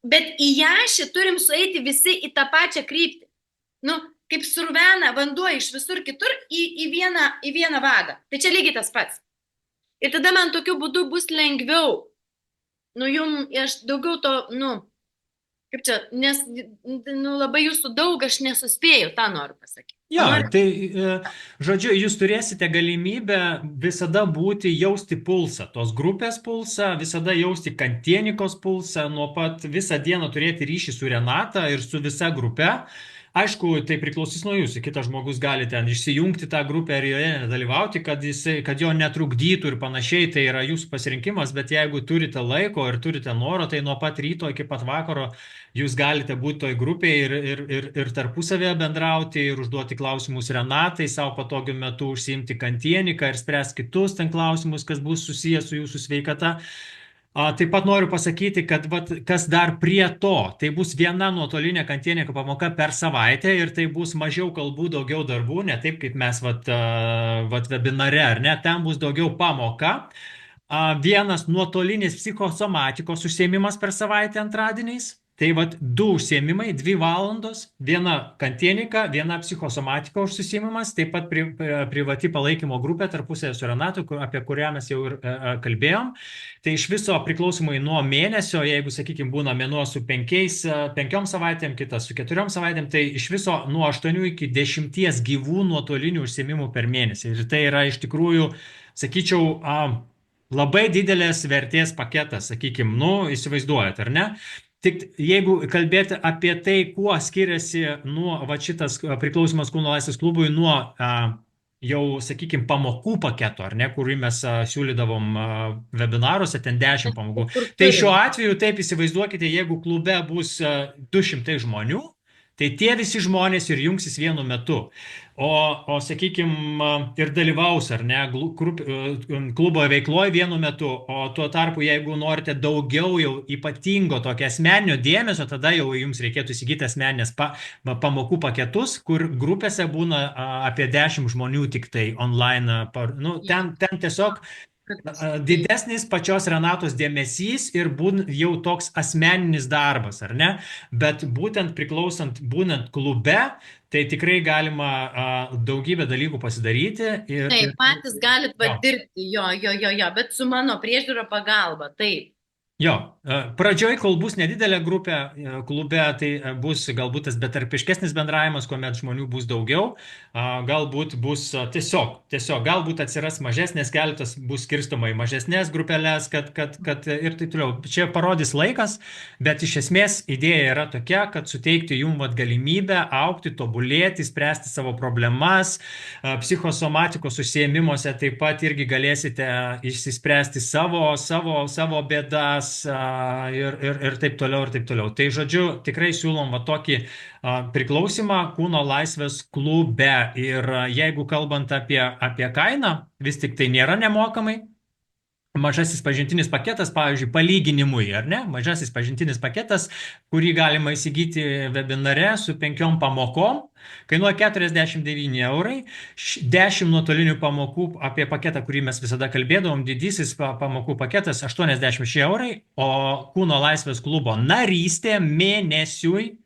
Bet į ašį turim sueiti visi į tą pačią kryptį. Kaip survena vanduo iš visur kitur į vieną vagą. Tai čia lygiai tas pats. Ir tada man tokiu būdu bus lengviau. Aš daugiau to, kaip čia, nes labai jūsų daug aš nesuspėjau, tą noriu pasakyti. Jo, tai, žodžiu, jūs turėsite galimybę visada jausti pulsą, tos grupės pulsą, visada jausti Kantienikos pulsą, nuo pat visą dieną turėti ryšį su Renata ir su visa grupe. Aišku, tai priklausys nuo jūsų, kitas žmogus gali ten išsijungti tą grupę ir joje nedalyvauti, kad jo netrukdytų ir panašiai, tai yra jūsų pasirinkimas, bet jeigu turite laiko ir turite noro, tai nuo pat ryto iki pat vakaro jūs galite būti toj grupėje ir tarpusavėje bendrauti ir užduoti klausimus Renatai, savo patogiu metu užsiimti Kantieniką ir spręsti kitus ten klausimus, kas bus susijęs su jūsų sveikata. Taip pat noriu pasakyti, kad kas dar prie to, tai bus viena nuotolinė Kantienika pamoka per savaitę ir tai bus mažiau kalbų, daugiau darbų, ne taip kaip mes webinare, ar ne, ten bus daugiau pamoka. Vienas nuotolinis psichosomatikos užsiėmimas per savaitę antradieniais. Tai 2 užsiėmimai, 2 valandos, viena Kantienika, viena psichosomatika užsiėmimas, taip pat privati palaikymo grupė tarpusėje su Renatu, apie kurią mes jau ir kalbėjom. Tai iš viso priklausomai nuo mėnesio, jeigu, sakykime, būna mėnuo su 5 savaitėm, kitas su 4 savaitėm, tai iš viso nuo 8 iki 10 gyvų nuotolinių užsiėmimų per mėnesį. Ir tai yra iš tikrųjų, sakyčiau, labai didelės vertės paketas, sakykime, įsivaizduojat, ar ne? Tik jeigu kalbėti apie tai, kuo skiriasi šitas priklausymas Kūno laisvės klubui nuo jau, sakykime, pamokų paketo, ar ne, kurį mes siūlydavom webinaruose, ten 10 pamokų. Tai šiuo atveju taip įsivaizduokite, jeigu klube bus 200 žmonių, tai tie visi žmonės ir jungsis vienu metu. O sakykime, ir dalyvaus, ar ne, klubo veikloje vienu metu, o tuo tarpu, jeigu norite daugiau jau ypatingo tokio asmeninio dėmesio, tada jau jums reikėtų įsigyti asmeninės pamokų paketus, kur grupėse būna apie 10 žmonių tik tai online. Ten tiesiog didesnis pačios Renatos dėmesys ir jau toks asmeninis darbas, ar ne? Bet būtent būnant klube, tai tikrai galima daugybę dalykų pasidaryti. Taip, patys galit dirbti, jo, bet su mano priežiūro pagalba, taip. Jo, pradžioj, kol bus nedidelė grupė klube, tai bus galbūt tas betarpiškesnis bendravimas, kuomet žmonių bus daugiau, galbūt bus tiesiog galbūt atsiras mažesnės, keletas bus skirstoma į mažesnės grupelės, kad ir taip toliau. Čia parodys laikas, bet iš esmės idėja yra tokia, kad suteikti jums galimybę augti, tobulėti, spręsti savo problemas, psichosomatikos užsiėmimuose taip pat irgi galėsite išsispręsti savo bėdas, ir taip toliau, ir taip toliau. Tai žodžiu, tikrai siūlom tokį priklausymą Kūno laisvės klube. Ir jeigu kalbant apie kainą, vis tik tai nėra nemokamai. mažasis pažintinis paketas, pavyzdžiui, palyginimui, ar ne? Mažasis pažintinis paketas, kurį galima įsigyti webinare su 5 pamokom, kainuoja 49 eurai, 10 nuotolinių pamokų apie paketą, kurį mes visada kalbėdavom, didysis pamokų paketas 86 eurai, o Kūno laisvės klubo narystė mėnesiui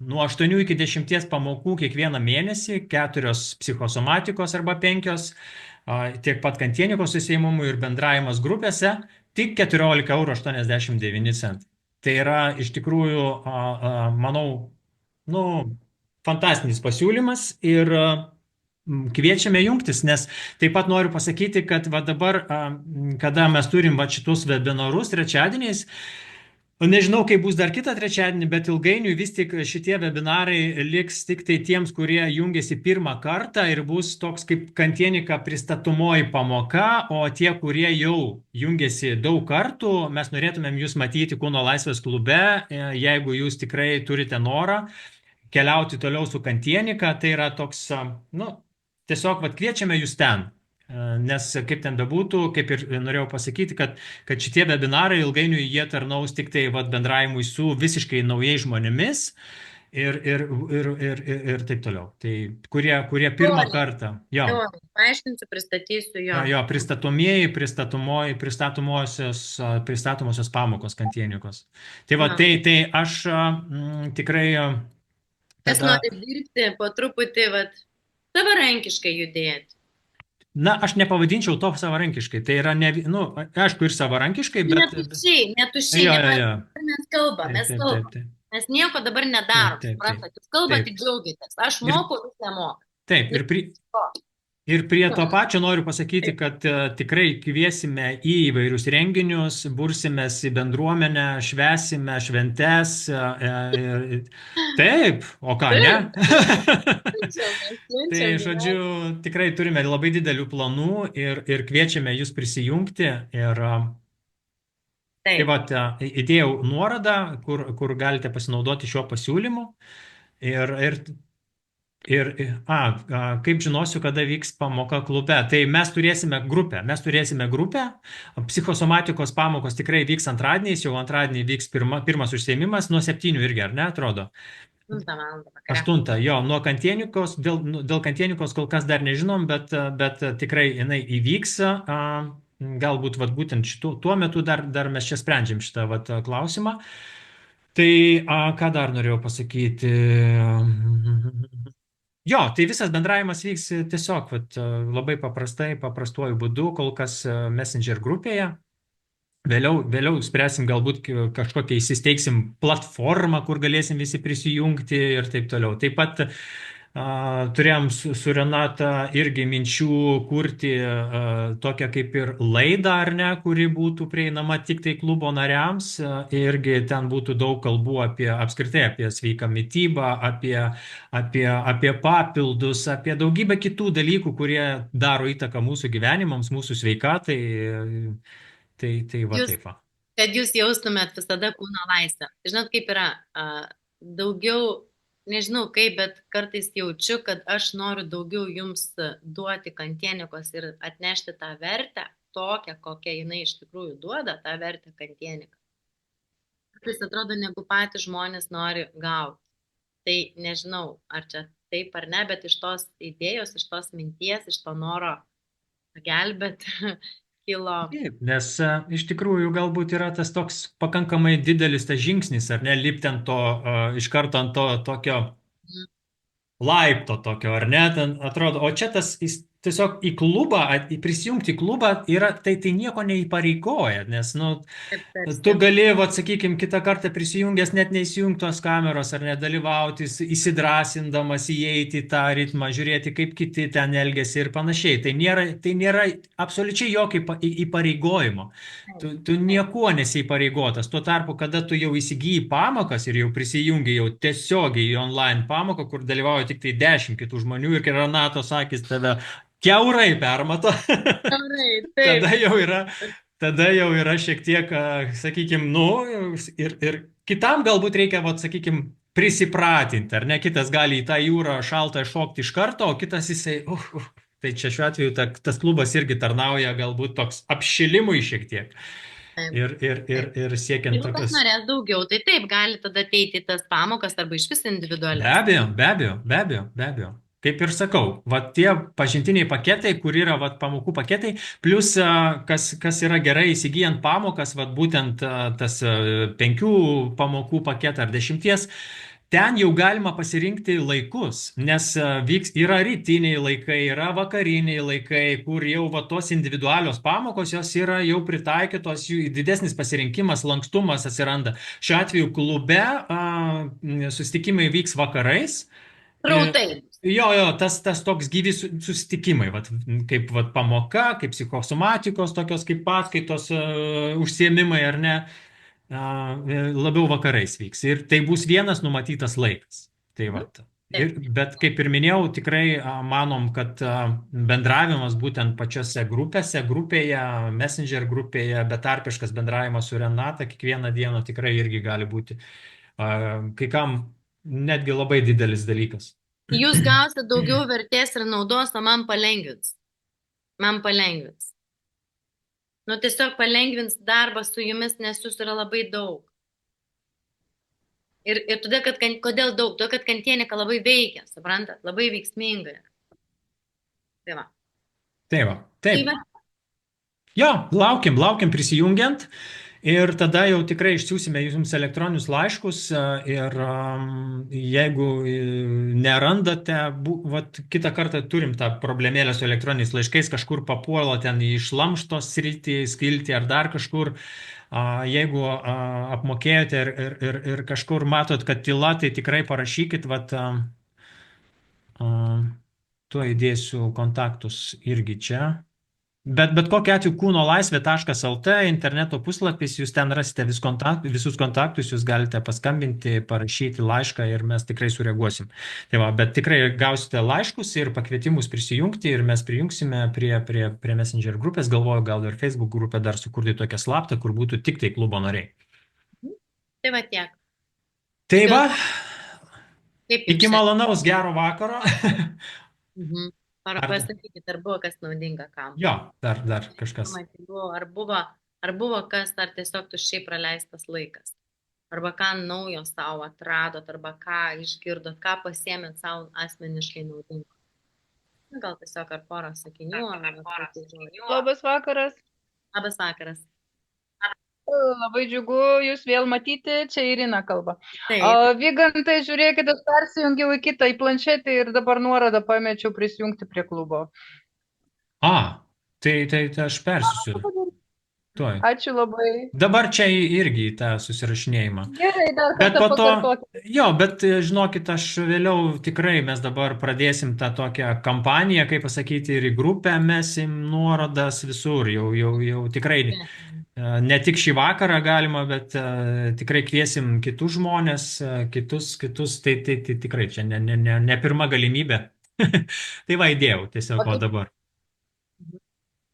nuo 8 iki 10 pamokų kiekvieną mėnesį, 4 psichosomatikos arba 5, tiek pat kantienikos susiėmimų ir bendravimas grupėse, tik 14,89 €. Tai yra iš tikrųjų, manau, nu, fantastinis pasiūlymas ir kviečiame jungtis, nes taip pat noriu pasakyti, kad va dabar, kada mes turim va šitus webinarus trečiadieniais, nežinau, kaip bus dar kitą trečiadienį, bet ilgainiui vis tik šitie webinarai liks tik tai tiems, kurie jungiasi pirmą kartą ir bus toks kaip Kantienika pristatomoji pamoka, o tie, kurie jau jungiasi daug kartų, mes norėtumėm jūs matyti Kūno laisvės klube, jeigu jūs tikrai turite norą keliauti toliau su Kantienika, tai yra toks, nu, tiesiog kviečiame jūs ten. Nes kaip ten bebūtų, kaip ir norėjau pasakyti, kad šitie webinarai ilgainiui jie tarnaus tik tai bendravimui su visiškai naujais žmonėmis ir taip toliau. Tai kurie pirmą kartą. Jo. Paaiškinsiu, pristatysiu jo. Jo, pristatomosios pamokos Kantienikos. Tai va, tai aš tikrai. Kas nori dirbti, po truputį savarankiškai judėti. Na, aš nepavadinčiau to savarankiškai. Tai yra, aišku, ir savarankiškai, bet... Netušiai, mes kalbam. Mes nieko dabar nedarom. Jūs kalbate, tik džiaugiatės. Aš moku, jūs nemoku. Taip, ir prie to pačio noriu pasakyti, kad tikrai kviesime į įvairius renginius, bursimės į bendruomenę, švęsime šventes. Taip, o ką ne? Tai, žodžiu, tikrai turime labai didelių planų ir kviečiame jūs prisijungti. Tai vat, įdėjau nuorodą, kur galite pasinaudoti šiuo pasiūlymu. Ir kaip žinosiu, kada vyks pamoka klube. Tai mes turėsime grupę. Psichosomatikos pamokos tikrai vyks antradieniais, jau antradienį vyks pirmas užsiėmimas, nuo 7 irgi, ar ne, atrodo? 8, jo, nuo Kantienikos, dėl Kantienikos kol kas dar nežinom, bet tikrai jinai įvyks. Galbūt būtent tuo metu dar mes čia sprendžiam šitą klausimą. Tai ką dar norėjau pasakyti? Jo, tai visas bendravimas vyks tiesiog labai paprastuoju būdu, kol kas Messenger grupėje. Vėliau spręsim, galbūt kažkokią įsisteigsim platformą, kur galėsim visi prisijungti ir taip toliau. Taip pat turėjom su Renata irgi minčių kurti tokią kaip ir laidą, ar ne, kuri būtų prieinama tik tai klubo nariams. Irgi ten būtų daug kalbų apskritai apie sveiką mitybą, apie papildus, apie daugybę kitų dalykų, kurie daro įtaką mūsų gyvenimams, mūsų sveikatai. Tai va taip va. Kad jūs jaustumėt visada kūno laisvę. Žinot, kaip yra, daugiau, nežinau kaip, bet kartais jaučiu, kad aš noriu daugiau jums duoti Kantienikos ir atnešti tą vertę, tokią, kokią jinai iš tikrųjų duoda, tą vertę Kantienika. Kartais atrodo, negu patys žmonės nori gauti. Tai nežinau, ar čia taip ar ne, bet iš tos idėjos, iš tos minties, iš to noro gelbėti kilo. Taip, nes iš tikrųjų galbūt yra tas toks pakankamai didelis tas žingsnis, ar ne, lipti ant to, iš karto ant to tokio laipto tokio, ar ne, ten atrodo, o čia tas tiesiog į klubą, prisijungti į klubą, tai nieko neįpareigoja, nes, tu gali, sakykime, kitą kartą prisijungęs net neįsijungtos kameros, ar nedalyvauti, įsidrasindamas įeiti į tą ritmą, žiūrėti, kaip kiti ten elgiasi ir panašiai. Tai nėra absoliučiai jokio įpareigojimo. Tu niekuo nesiįpareigotas. Tuo tarpu, kada tu jau įsigyji pamokas ir jau prisijungi jau tiesiogiai į online pamoką, kur dalyvauja tik tai 10 kitų žmonių ir Renatos akis tave kiaurai permato, tada jau yra šiek tiek, sakykime, ir kitam galbūt reikia, sakykime, prisipratinti, ar ne, kitas gali į tą jūrą šaltą šokti iš karto, o kitas jisai, Tai čia šiuo atveju tas klubas irgi tarnauja galbūt toks apšilimui šiek tiek. Taip, Ir siekiant Jeigu kas tokios. norės daugiau, tai taip, gali tada ateiti į tas pamokas arba iš vis Be individualias. abejo, be abejo, be abejo, be abejo. Kaip ir sakau, va tie pažintiniai paketai, kur yra va, pamokų paketai, plus kas yra gerai įsigijant pamokas, va būtent tas 5 pamokų paketą ar 10, ten jau galima pasirinkti laikus, nes yra rytiniai laikai, yra vakariniai laikai, kur jau va tos individualios pamokos, jos yra jau pritaikytos, jų didesnis pasirinkimas, lankstumas atsiranda. Šiuo atveju klube susitikimai vyks vakarais. Rautai. Jo, tas toks gyvi susitikimai, vat, kaip vat, pamoka, kaip psichosomatikos, tokios kaip paskaitos užsiėmimai ar ne, labiau vakarais vyks. Ir tai bus vienas numatytas laikas. Tai vat. Bet kaip ir minėjau, tikrai manom, kad bendravimas būtent pačiose grupėse, grupėje, Messenger grupėje, betarpiškas bendravimas su Renata kiekvieną dieną tikrai irgi gali būti kai kam netgi labai didelis dalykas. Jūs gausite daugiau vertės ir naudos, o man palengvins. Man palengvins. Nu, tiesiog palengvins darbą su jumis, nes jūs yra labai daug. Ir todėl, kodėl daug? Todėl, kad kantienika labai veikia, suprantat? Labai veiksminga. Tai va. Tai va, taip. Tai va. Jo, laukiam prisijungiant. Ir tada jau tikrai išsiųsime jums elektroninius laiškus ir jeigu nerandate, kitą kartą turim tą problemėlę su elektroniniais laiškais, kažkur papuola ten į šlamšto sritį, skiltį ar dar kažkur, jeigu apmokėjote ir kažkur matot, kad tyla, tai tikrai parašykit, tuo įdėsiu kontaktus irgi čia. Bet kokiu atveju kūnolaisvė.lt interneto puslapis, jūs ten rasite visus kontaktus, jūs galite paskambinti, parašyti laišką ir mes tikrai sureaguosim. Tai va, bet tikrai gausite laiškus ir pakvietimus prisijungti ir mes prijungsime prie Messenger grupės, galvoju, gal ir Facebook grupę dar sukurti tokią slaptą, kur būtų tik tai klubo nariai. Tai va tiek. Tai va, Kaip iki malonaus gero vakaro. Pasakykit, ar buvo kas naudinga kam. Jo, dar kažkas. Ar buvo kas, ar tiesiog tuščiai praleistas laikas. Arba ką naujo savo atradot, arba ką išgirdot, ką pasiėmėt savo asmeniškai naudingo. Gal tiesiog ar porą sakinių. Labas vakaras. Labas vakaras. Labai džiugu jūs vėl matyti, čia Irina kalba. Taip. Vygantai, žiūrėkit, aš persijungiau į kitą, į planšetę ir dabar nuorodą pamečiau prisijungti prie klubo. Tai aš persisiu. Tuoj. Ačiū labai. Dabar čia irgi į tą susirašinėjimą. Gerai, dar kartą pakartokit. Jo, bet žinokit, aš vėliau tikrai mes dabar pradėsim tą tokią kampaniją, kaip pasakyti, ir į grupę mesim nuorodas visur, jau tikrai. Ne tik šį vakarą galima, bet tikrai kviesim kitus žmonės, kitus, tai tikrai čia ne pirma galimybė. Tai va įdėjau tiesiog dabar.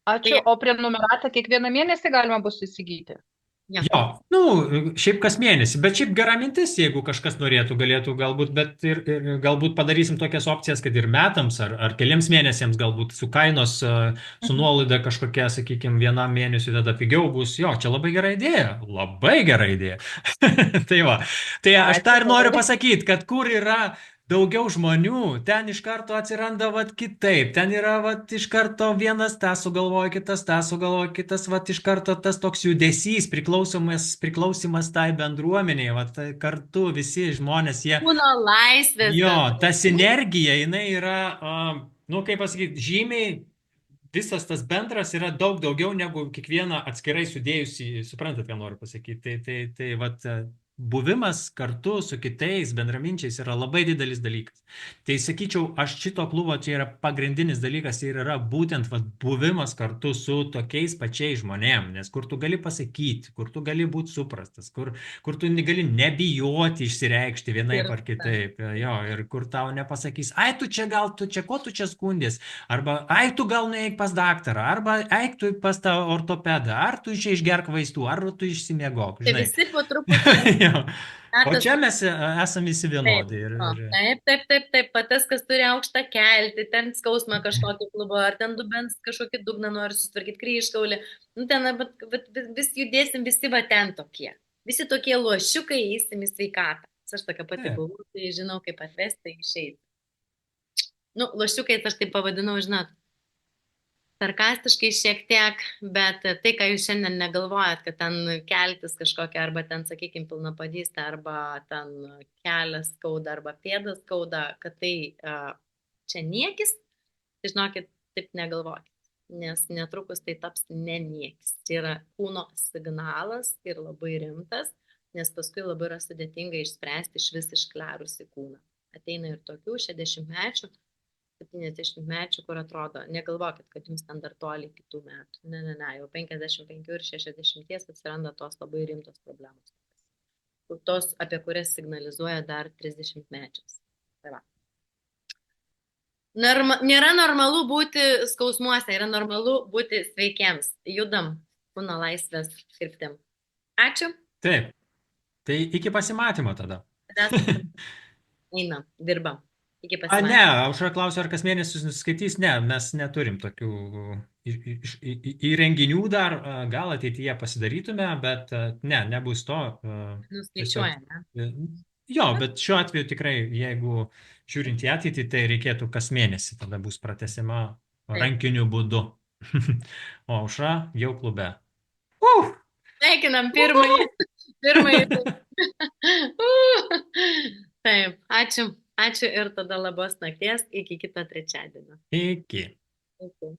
Ačiū, o prenumeratą kiekvieną mėnesį galima bus įsigyti? Jo, šiaip kas mėnesį, bet šiaip gera mintis, jeigu kažkas norėtų, galėtų galbūt, bet ir galbūt padarysim tokias opcijas, kad ir metams ar keliams mėnesiams galbūt su kainos, su nuolaida kažkokia, sakykime, vienam mėnesiui tada pigiau bus. Jo, čia labai gera idėja. Tai va, tai aš tą ir noriu pasakyti, kad kur yra daugiau žmonių, ten iš karto atsiranda kitaip, ten yra iš karto vienas tą sugalvoja, kitas tą sugalvoja, kitas iš karto tas toks judesys, priklausimas tai bendruomeniai, kartu visi žmonės, jie... Kūno laisvės. Jo, ta sinergija, jinai yra, kaip pasakyti, žymiai, visas tas bendras yra daug daugiau negu kiekvieną atskirai sudėjusi, suprantat, ką noriu pasakyti, tai buvimas kartu su kitais bendraminčiais yra labai didelis dalykas. Tai sakyčiau, aš šito klubo čia yra pagrindinis dalykas ir yra būtent buvimas kartu su tokiais pačiais žmonėm, nes kur tu gali pasakyti, kur tu gali būti suprastas, kur tu gali nebijoti išsireikšti vienaip ar kitaip, jo, ir kur tau nepasakys, ko tu čia skundės, arba tu gal neik pas daktarą, arba tu pas tą ortopedą, ar tu čia išgerk vaistų, ar tu išsimiegok. Tai visi po truputį O tas, čia mes esame visi taip, vienodi. taip, va tas, kas turi aukštą kelti, ten skausmą kažkokį klubo, ar ten dubens kažkokį dugną nori susitvarkyti kryžkaulį, nu ten bet vis judėsim, visi va ten tokie. Visi tokie lošiukai įsim į sveikatą. Aš tokia pati Taip. buvau, tai žinau, kaip atvesti išeiti. Nu, lošiukais aš tai pavadinau, žinot, sarkastiškai šiek tiek, bet tai, ką jūs šiandien negalvojat, kad ten keltis kažkokia, arba ten, sakykime, pilnapadystė, arba ten kelias skauda, arba pėdas skauda, kad tai čia niekis, tai žinokit, taip negalvokit, nes netrukus tai taps ne niekis. Tai yra kūno signalas ir labai rimtas, nes paskui labai yra sudėtinga išspręsti iš vis išklerusi kūną. Ateina ir tokių 60-mečių, 70-mečių, kur atrodo, negalvokit, kad jums ten dar toli kitų metų. Ne, jau 55 ir 60 atsiranda tos labai rimtos problemos. Tos, apie kurias signalizuoja dar 30-mečiams. Tai va. Nėra normalu būti skausmuose, yra normalu būti sveikiems. Judam kūno laisvės kryptim. Ačiū. Taip. Tai iki pasimatymo tada. Einam, dirbam. Iki Ne, pasimatymo. Aušra klausė, ar kas mėnesį nuskaitys. Ne, mes neturim tokių įrenginių dar, gal ateityje pasidarytume, bet ne, nebus to. Nuskaičiuoja, ne? Jo, bet šiuo atveju tikrai, jeigu žiūrint į ateitį, tai reikėtų kas mėnesį, tada bus pratęsiama rankiniu būdu. O Aušra jau klube. Sveikinam pirmąjį. Taip, ačiū ir tada labos nakties iki kito trečiadienio. Iki. Iki.